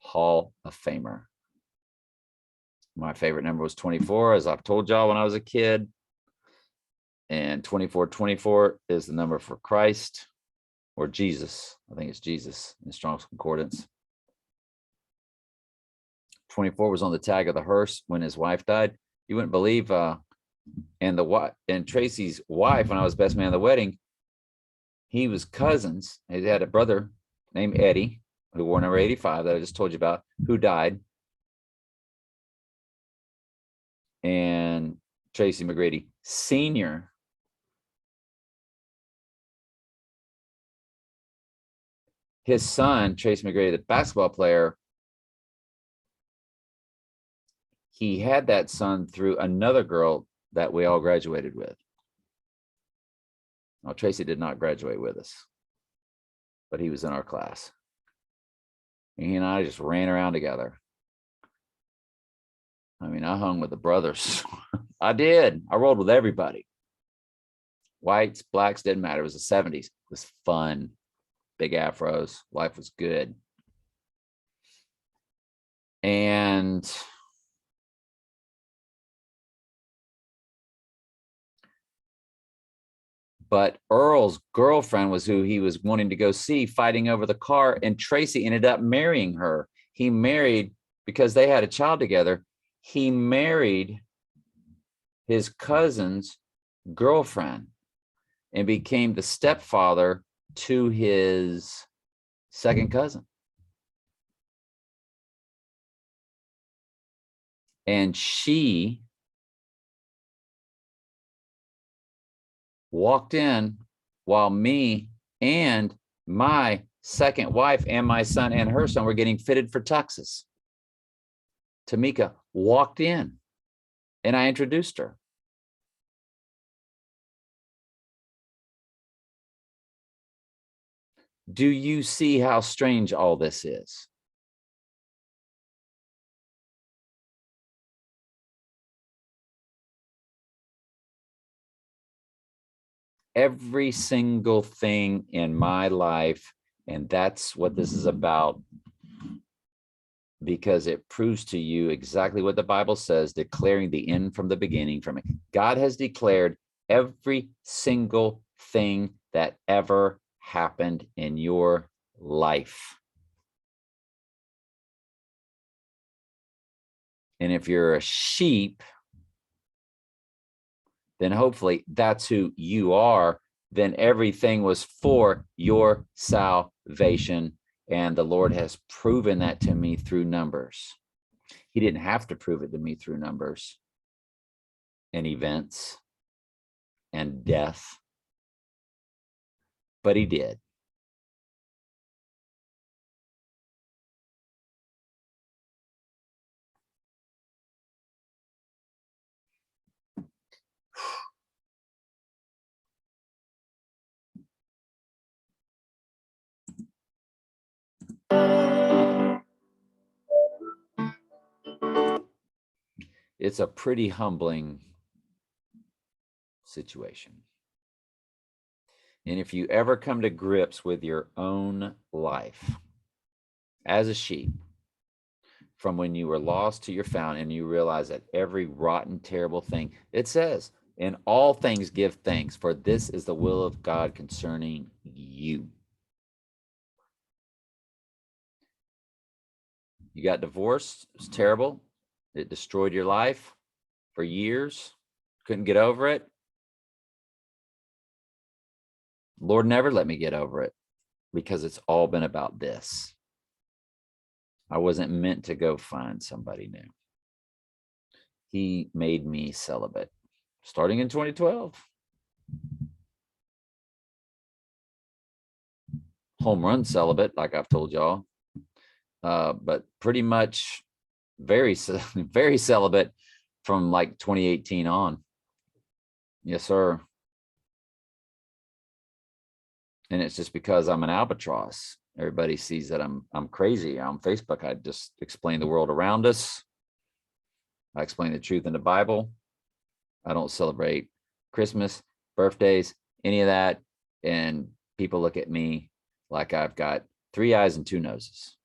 Hall of Famer. My favorite number was 24, as I've told y'all when I was a kid. And 2424 is the number for Christ or Jesus. I think it's Jesus in Strong's Concordance. 24 was on the tag of the hearse when his wife died. You wouldn't believe, and Tracy's wife, when I was best man at the wedding, he was cousins. He had a brother named Eddie, who wore number 85 that I just told you about, who died. And Tracy McGrady Sr. His son, Tracy McGrady, the basketball player, he had that son through another girl that we all graduated with. Well, Tracy did not graduate with us, but he was in our class. And he and I just ran around together. I mean, I hung with the brothers. I did. I rolled with everybody. Whites, blacks, didn't matter. It was the 70s. It was fun. Big afros. Life was good. And But Earl's girlfriend was who he was wanting to go see, fighting over the car, and Tracy ended up marrying her. He married, because they had a child together, he married his cousin's girlfriend and became the stepfather to his second cousin. And she walked in while me and my second wife and my son and her son were getting fitted for tuxes. Tamika walked in and I introduced her. Do you see how strange all this is? Every single thing in my life, and that's what this is about, because it proves to you exactly what the Bible says, declaring the end from the beginning. From it, God has declared every single thing that ever happened in your life. And if you're a sheep, then hopefully that's who you are. Then everything was for your salvation. And the Lord has proven that to me through numbers. He didn't have to prove it to me through numbers and events and death, but he did. It's a pretty humbling situation. And if you ever come to grips with your own life as a sheep, from when you were lost to you're found, and you realize that every rotten, terrible thing, it says, in all things give thanks, for this is the will of God concerning you. You got divorced, it's terrible. It destroyed your life for years. Couldn't get over it. Lord never let me get over it, because it's all been about this. I wasn't meant to go find somebody new. He made me celibate starting in 2012. Home run celibate, like I've told y'all, but pretty much very celibate from like 2018 on. Yes, sir. And it's just because I'm an albatross. Everybody sees that I'm crazy. On Facebook, I just explain the world around us. I explain the truth in the Bible. I don't celebrate Christmas, birthdays, any of that. And people look at me like I've got 3 eyes and 2 noses.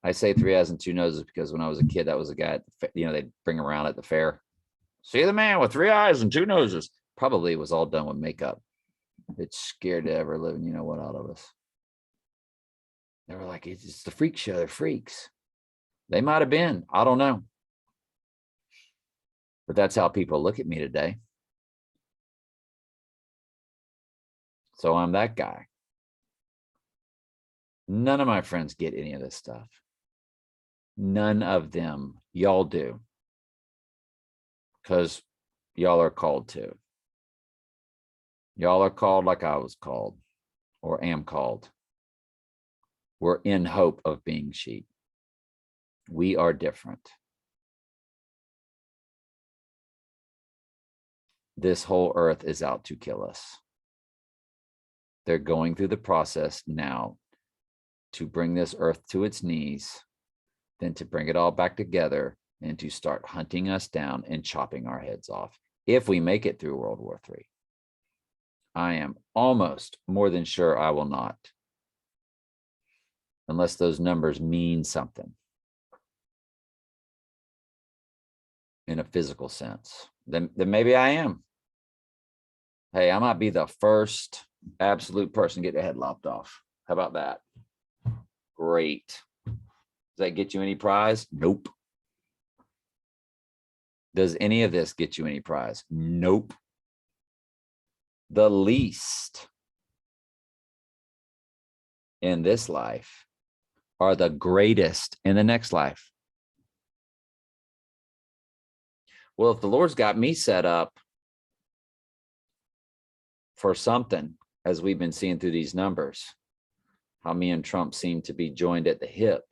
I say 3 eyes and 2 noses because when I was a kid, that was a guy, they'd bring around at the fair. See the man with 3 eyes and 2 noses. Probably was all done with makeup. It's scared to ever live, you know what, out of us. They were like, it's the freak show. They're freaks. They might have been. I don't know. But that's how people look at me today. So I'm that guy. None of my friends get any of this stuff. None of them. Y'all do. Because y'all are called to. Y'all are called like I was called or am called. We're in hope of being sheep. We are different. This whole earth is out to kill us. They're going through the process now to bring this earth to its knees, then to bring it all back together and to start hunting us down and chopping our heads off if we make it through World War III. I am almost more than sure I will not, unless those numbers mean something in a physical sense. Then maybe I am. Hey, I might be the first absolute person to get their head lopped off. How about that? Great. Does that get you any prize? Nope. Does any of this get you any prize? Nope. The least in this life are the greatest in the next life. Well, if the Lord's got me set up for something, as we've been seeing through these numbers, how me and Trump seem to be joined at the hip,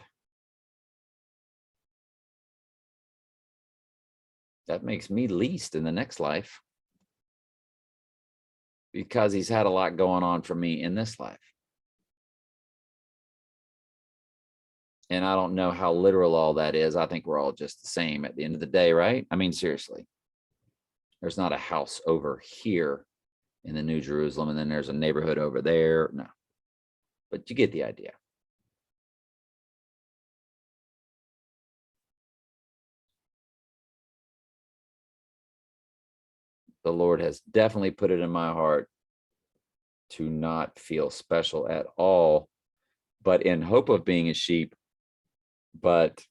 that makes me least in the next life, because he's had a lot going on for me in this life. And I don't know how literal all that is. I think we're all just the same at the end of the day, right? I mean, seriously, there's not a house over here in the New Jerusalem, and then there's a neighborhood over there. No, but you get the idea. The Lord has definitely put it in my heart to not feel special at all, but in hope of being a sheep, but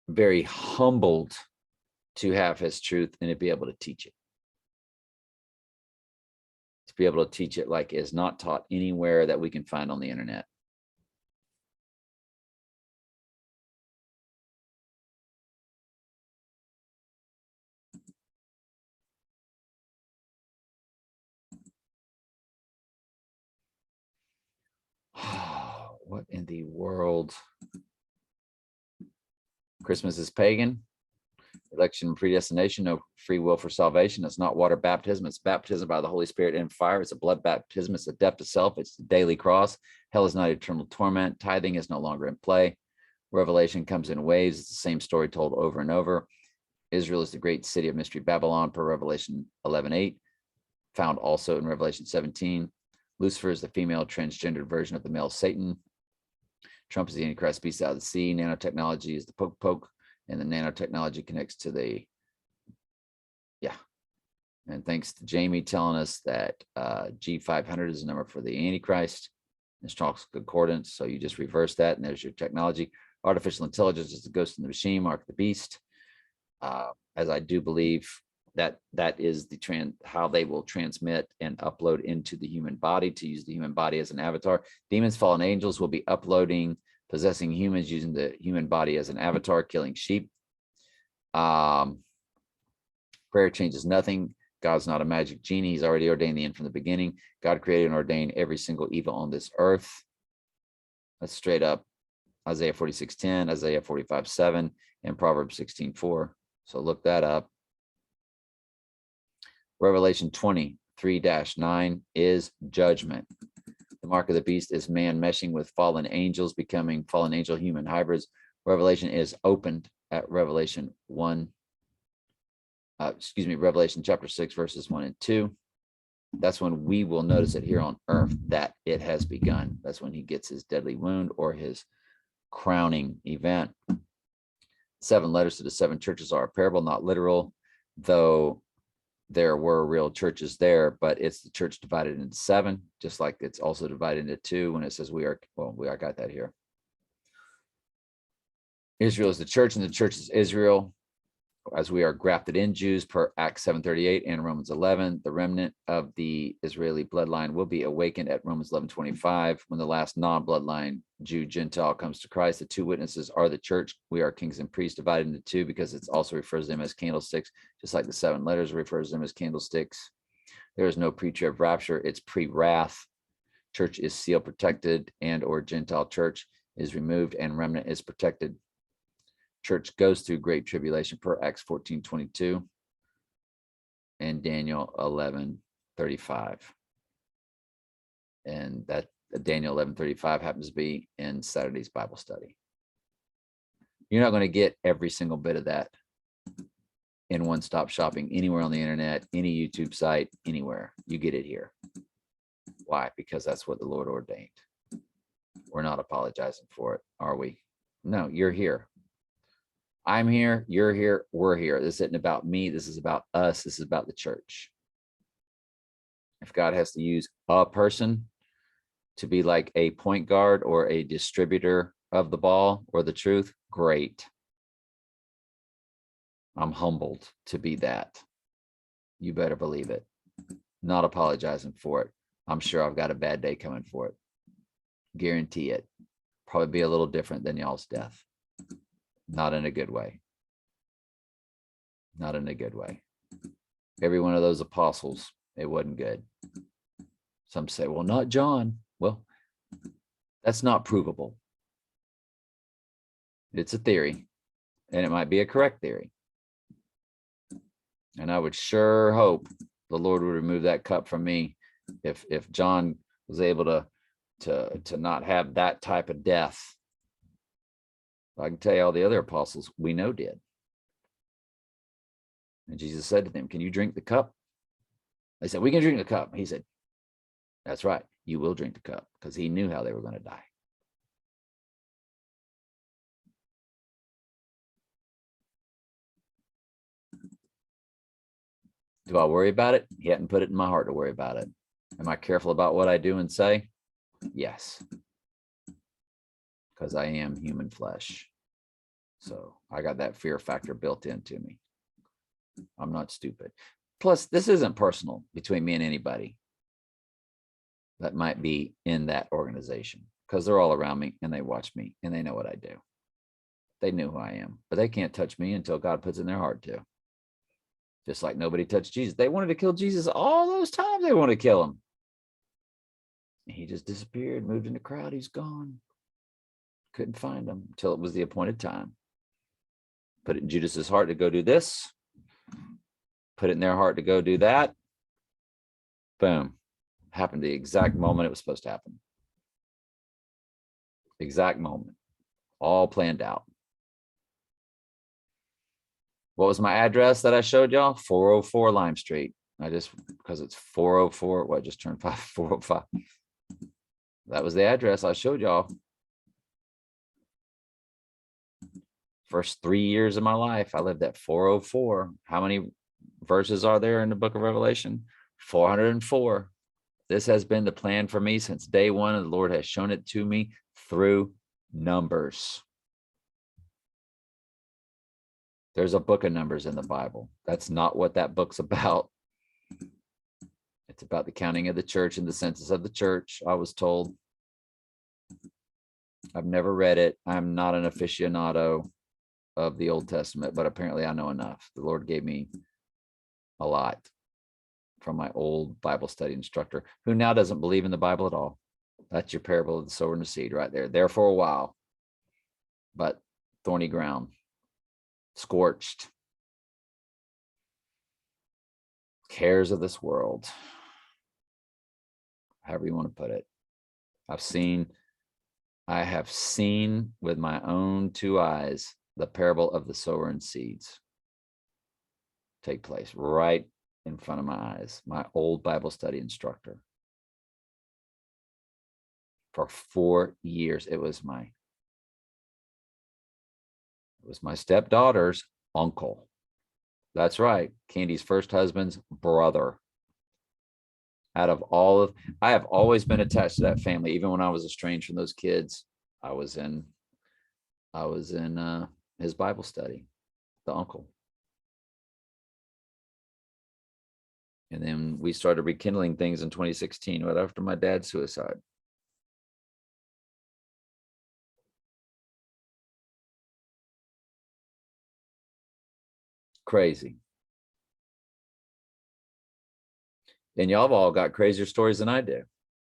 very humbled to have his truth and to be able to teach it. To be able to teach it like it's not taught anywhere that we can find on the internet. What in the world? Christmas is pagan. Election and predestination, no free will for salvation. It's not water baptism. It's baptism by the Holy Spirit in fire. It's a blood baptism. It's a death to self. It's the daily cross. Hell is not eternal torment. Tithing is no longer in play. Revelation comes in waves. It's the same story told over and over. Israel is the great city of mystery Babylon per Revelation 11:8, found also in Revelation 17. Lucifer is the female transgendered version of the male Satan. Trump is the Antichrist beast out of the sea. Nanotechnology is the poke, and the nanotechnology connects to the, yeah. And thanks to Jamie telling us that G500 is the number for the Antichrist in Strong's Concordance. So you just reverse that, and there's your technology. Artificial intelligence is the ghost in the machine, mark of the beast. As I do believe that that is the how they will transmit and upload into the human body, to use the human body as an avatar. Demons, fallen angels will be uploading, possessing humans, using the human body as an avatar, killing sheep. Prayer changes nothing. God's not a magic genie. He's already ordained the end from the beginning. God created and ordained every single evil on this earth. That's straight up Isaiah 46:10, Isaiah 45:7, and Proverbs 16:4. So look that up. Revelation 23-9 is judgment. The mark of the beast is man meshing with fallen angels, becoming fallen angel human hybrids. Revelation is opened at Revelation chapter 6, verses 1 and 2. That's when we will notice it here on earth that it has begun. That's when he gets his deadly wound or his crowning event. 7 letters to the 7 churches are a parable, not literal, though there were real churches there, but it's the church divided into 7, just like it's also divided into 2 when it says we are got that here. Israel is the church, and the church is Israel, as we are grafted in Jews per Acts 7:38 and Romans 11. The remnant of the Israeli bloodline will be awakened at Romans 11:25 when the last non-bloodline Jew Gentile comes to Christ. The 2 witnesses are the church. We are kings and priests, divided into 2 because it also refers to them as candlesticks, just like the 7 letters refers to them as candlesticks. There is no pre-trib rapture. It's pre-wrath. Church is seal protected, and or Gentile church is removed and remnant is protected. Church goes through great tribulation per Acts 14:22 and Daniel 11:35. And that Daniel 11:35 happens to be in Saturday's Bible study. You're not going to get every single bit of that in one-stop shopping anywhere on the internet, any YouTube site, anywhere. You get it here. Why? Because that's what the Lord ordained. We're not apologizing for it, are we? No, you're here. I'm here, you're here, we're here. This isn't about me. This is about us. This is about the church. If God has to use a person to be like a point guard or a distributor of the ball or the truth, great. I'm humbled to be that. You better believe it. Not apologizing for it. I'm sure I've got a bad day coming for it. Guarantee it. Probably be a little different than y'all's death. Not in a good way. Not in a good way. Every one of those apostles, it wasn't good. Some say, well, not John. Well, that's not provable. It's a theory, and it might be a correct theory. And I would sure hope the Lord would remove that cup from me if John was able to not have that type of death. I can tell you all the other apostles we know did. And Jesus said to them, can you drink the cup? They said, we can drink the cup. He said, that's right. You will drink the cup, because he knew how they were going to die. Do I worry about it? He hadn't put it in my heart to worry about it. Am I careful about what I do and say? Yes. Because I am human flesh. So I got that fear factor built into me. I'm not stupid. Plus, this isn't personal between me and anybody that might be in that organization, because they're all around me and they watch me and they know what I do. They knew who I am, but they can't touch me until God puts in their heart to. Just like nobody touched Jesus. They wanted to kill Jesus all those times. They wanted to kill him. He just disappeared, moved in the crowd. He's gone. Couldn't find him until it was the appointed time. Put it in Judas's heart to go do this. Put it in their heart to go do that. Boom. Happened the exact moment it was supposed to happen. Exact moment. All planned out. What was my address that I showed y'all? 404 Lime Street. I just, because it's 404, what, just turned 405. That was the address I showed y'all. First 3 years of my life, I lived at 404. How many verses are there in the book of Revelation? 404. This has been the plan for me since day one, and the Lord has shown it to me through numbers. There's a book of numbers in the Bible. That's not what that book's about. It's about the counting of the church and the census of the church, I was told. I've never read it. I'm not an aficionado of the Old Testament, but apparently I know enough. The Lord gave me a lot from my old Bible study instructor, who now doesn't believe in the Bible at all. That's your parable of the sower and the seed right there. There for a while, but thorny ground. Scorched. Cares of this world. However you want to put it. I have seen with my own two eyes the parable of the sower and seeds take place right in front of my eyes. My old Bible study instructor. For 4 years, it was my stepdaughter's uncle. That's right. Candy's first husband's brother. I have always been attached to that family. Even when I was estranged from those kids, I was in his Bible study, the uncle. And then we started rekindling things in 2016, right after my dad's suicide. Crazy. And y'all have all got crazier stories than I do.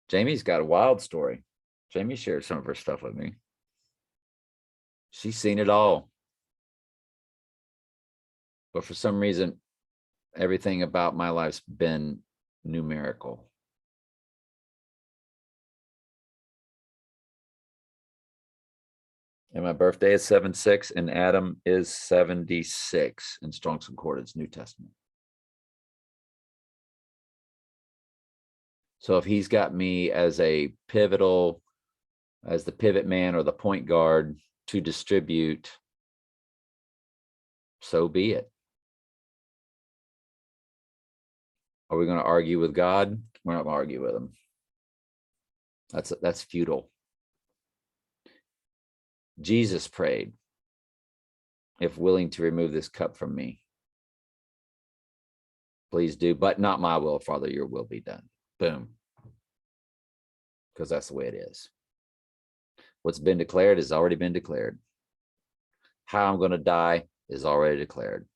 Jamie's got a wild story. Jamie shared some of her stuff with me. She's seen it all. But for some reason, everything about my life's been numerical. And my birthday is 7/6, and Adam is 76 in Strong's Concordance, New Testament. So if he's got me as the pivot man or the point guard to distribute So be it. Are we going to argue with God? We're not going to argue with him. That's futile. Jesus prayed, if willing to remove this cup from me, please do, but not my will, Father, your will be done. Boom. Because that's the way it is. What's been declared has already been declared. How I'm going to die is already declared.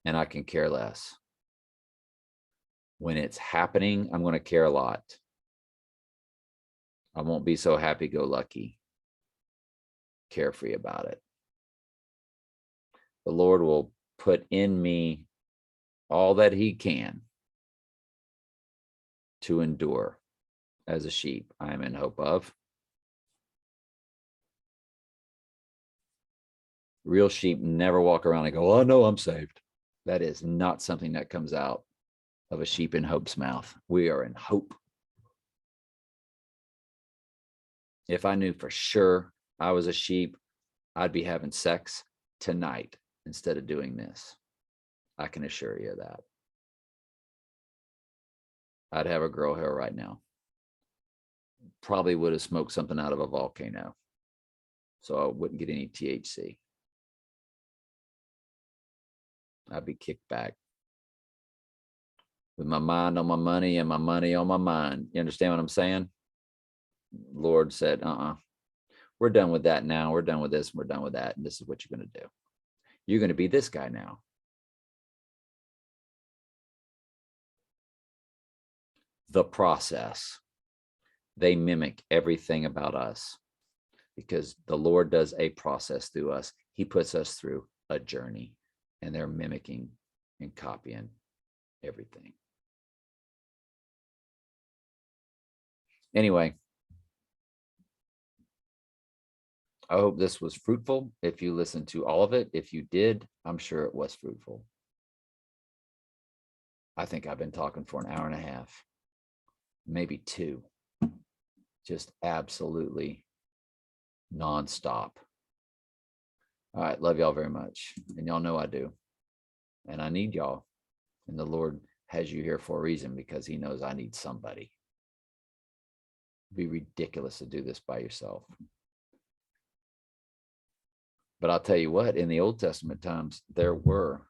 And I can care less. When it's happening, I'm going to care a lot. I won't be so happy-go-lucky, carefree about it. The Lord will put in me all that he can to endure as a sheep I am in hope of. Real sheep never walk around and go, oh, no, I'm saved. That is not something that comes out of a sheep in hope's mouth. We are in hope. If I knew for sure I was a sheep, I'd be having sex tonight instead of doing this. I can assure you that. I'd have a girl hair right now. Probably would have smoked something out of a volcano, so I wouldn't get any THC. I'd be kicked back with my mind on my money and my money on my mind. You understand what I'm saying? Lord said, we're done with that now. We're done with this. And we're done with that. And this is what you're going to do. You're going to be this guy now. The process. They mimic everything about us because the Lord does a process through us. He puts us through a journey, and they're mimicking and copying everything. Anyway, I hope this was fruitful. If you listened to all of it, if you did, I'm sure it was fruitful. I think I've been talking for an hour and a half, maybe 2, just absolutely nonstop. All right, love y'all very much. And y'all know I do. And I need y'all. And the Lord has you here for a reason because he knows I need somebody. It'd be ridiculous to do this by yourself. But I'll tell you what, in the Old Testament times, there were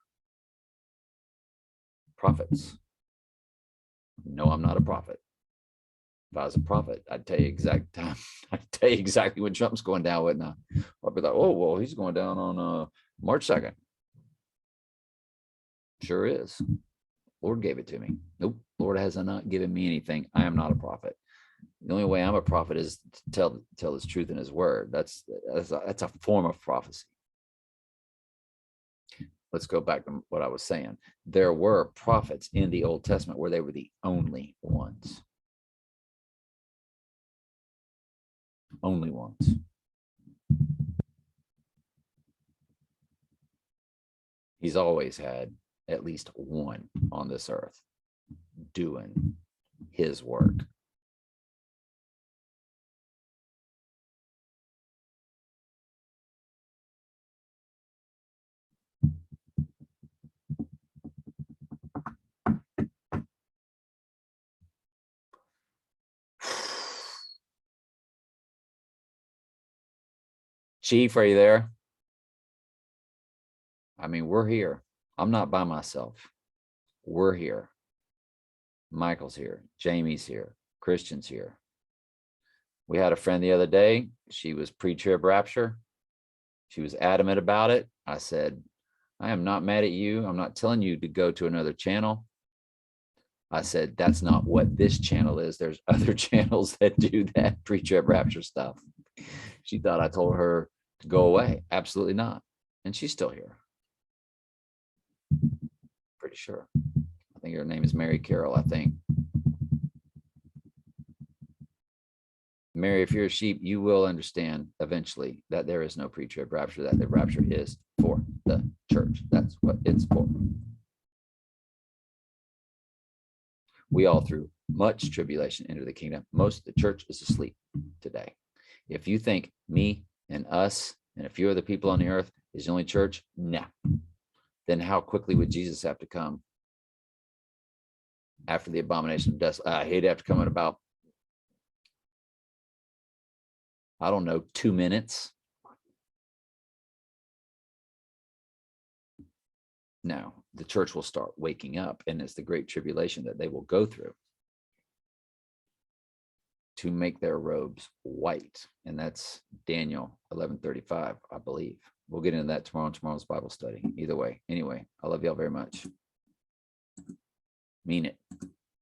prophets. No, I'm not a prophet. If I was a prophet, I'd tell you exact time. I'd tell you exactly when Trump's going down, wouldn't I? I'd be like, oh, well, he's going down on March 2nd. Sure is. Lord gave it to me. Nope. Lord has not given me anything. I am not a prophet. The only way I'm a prophet is to tell his truth in his word. That's a form of prophecy. Let's go back to what I was saying. There were prophets in the Old Testament where they were the only ones. Only ones. He's always had at least one on this earth doing his work. Chief, are you there? I mean, we're here. I'm not by myself. We're here. Michael's here. Jamie's here. Christian's here. We had a friend the other day. She was pre-trib rapture. She was adamant about it. I said, I am not mad at you. I'm not telling you to go to another channel. I said, that's not what this channel is. There's other channels that do that pre-trib rapture stuff. She thought I told her to go away. Absolutely not. And she's still here. Pretty sure. I think her name is Mary Carroll, I think. Mary, if you're a sheep, you will understand eventually that there is no pre-trib rapture, that the rapture is for the church. That's what it's for. We all through much tribulation enter the kingdom. Most of the church is asleep today. If you think me, and us and a few other people on the earth is the only church? No. Then how quickly would Jesus have to come after the abomination of death? He'd have to come in about, I don't know, 2 minutes. No, the church will start waking up, and it's the great tribulation that they will go through to make their robes white. And that's Daniel 11:35, I believe. We'll get into that tomorrow in tomorrow's Bible study. Either way. Anyway, I love y'all very much. Mean it.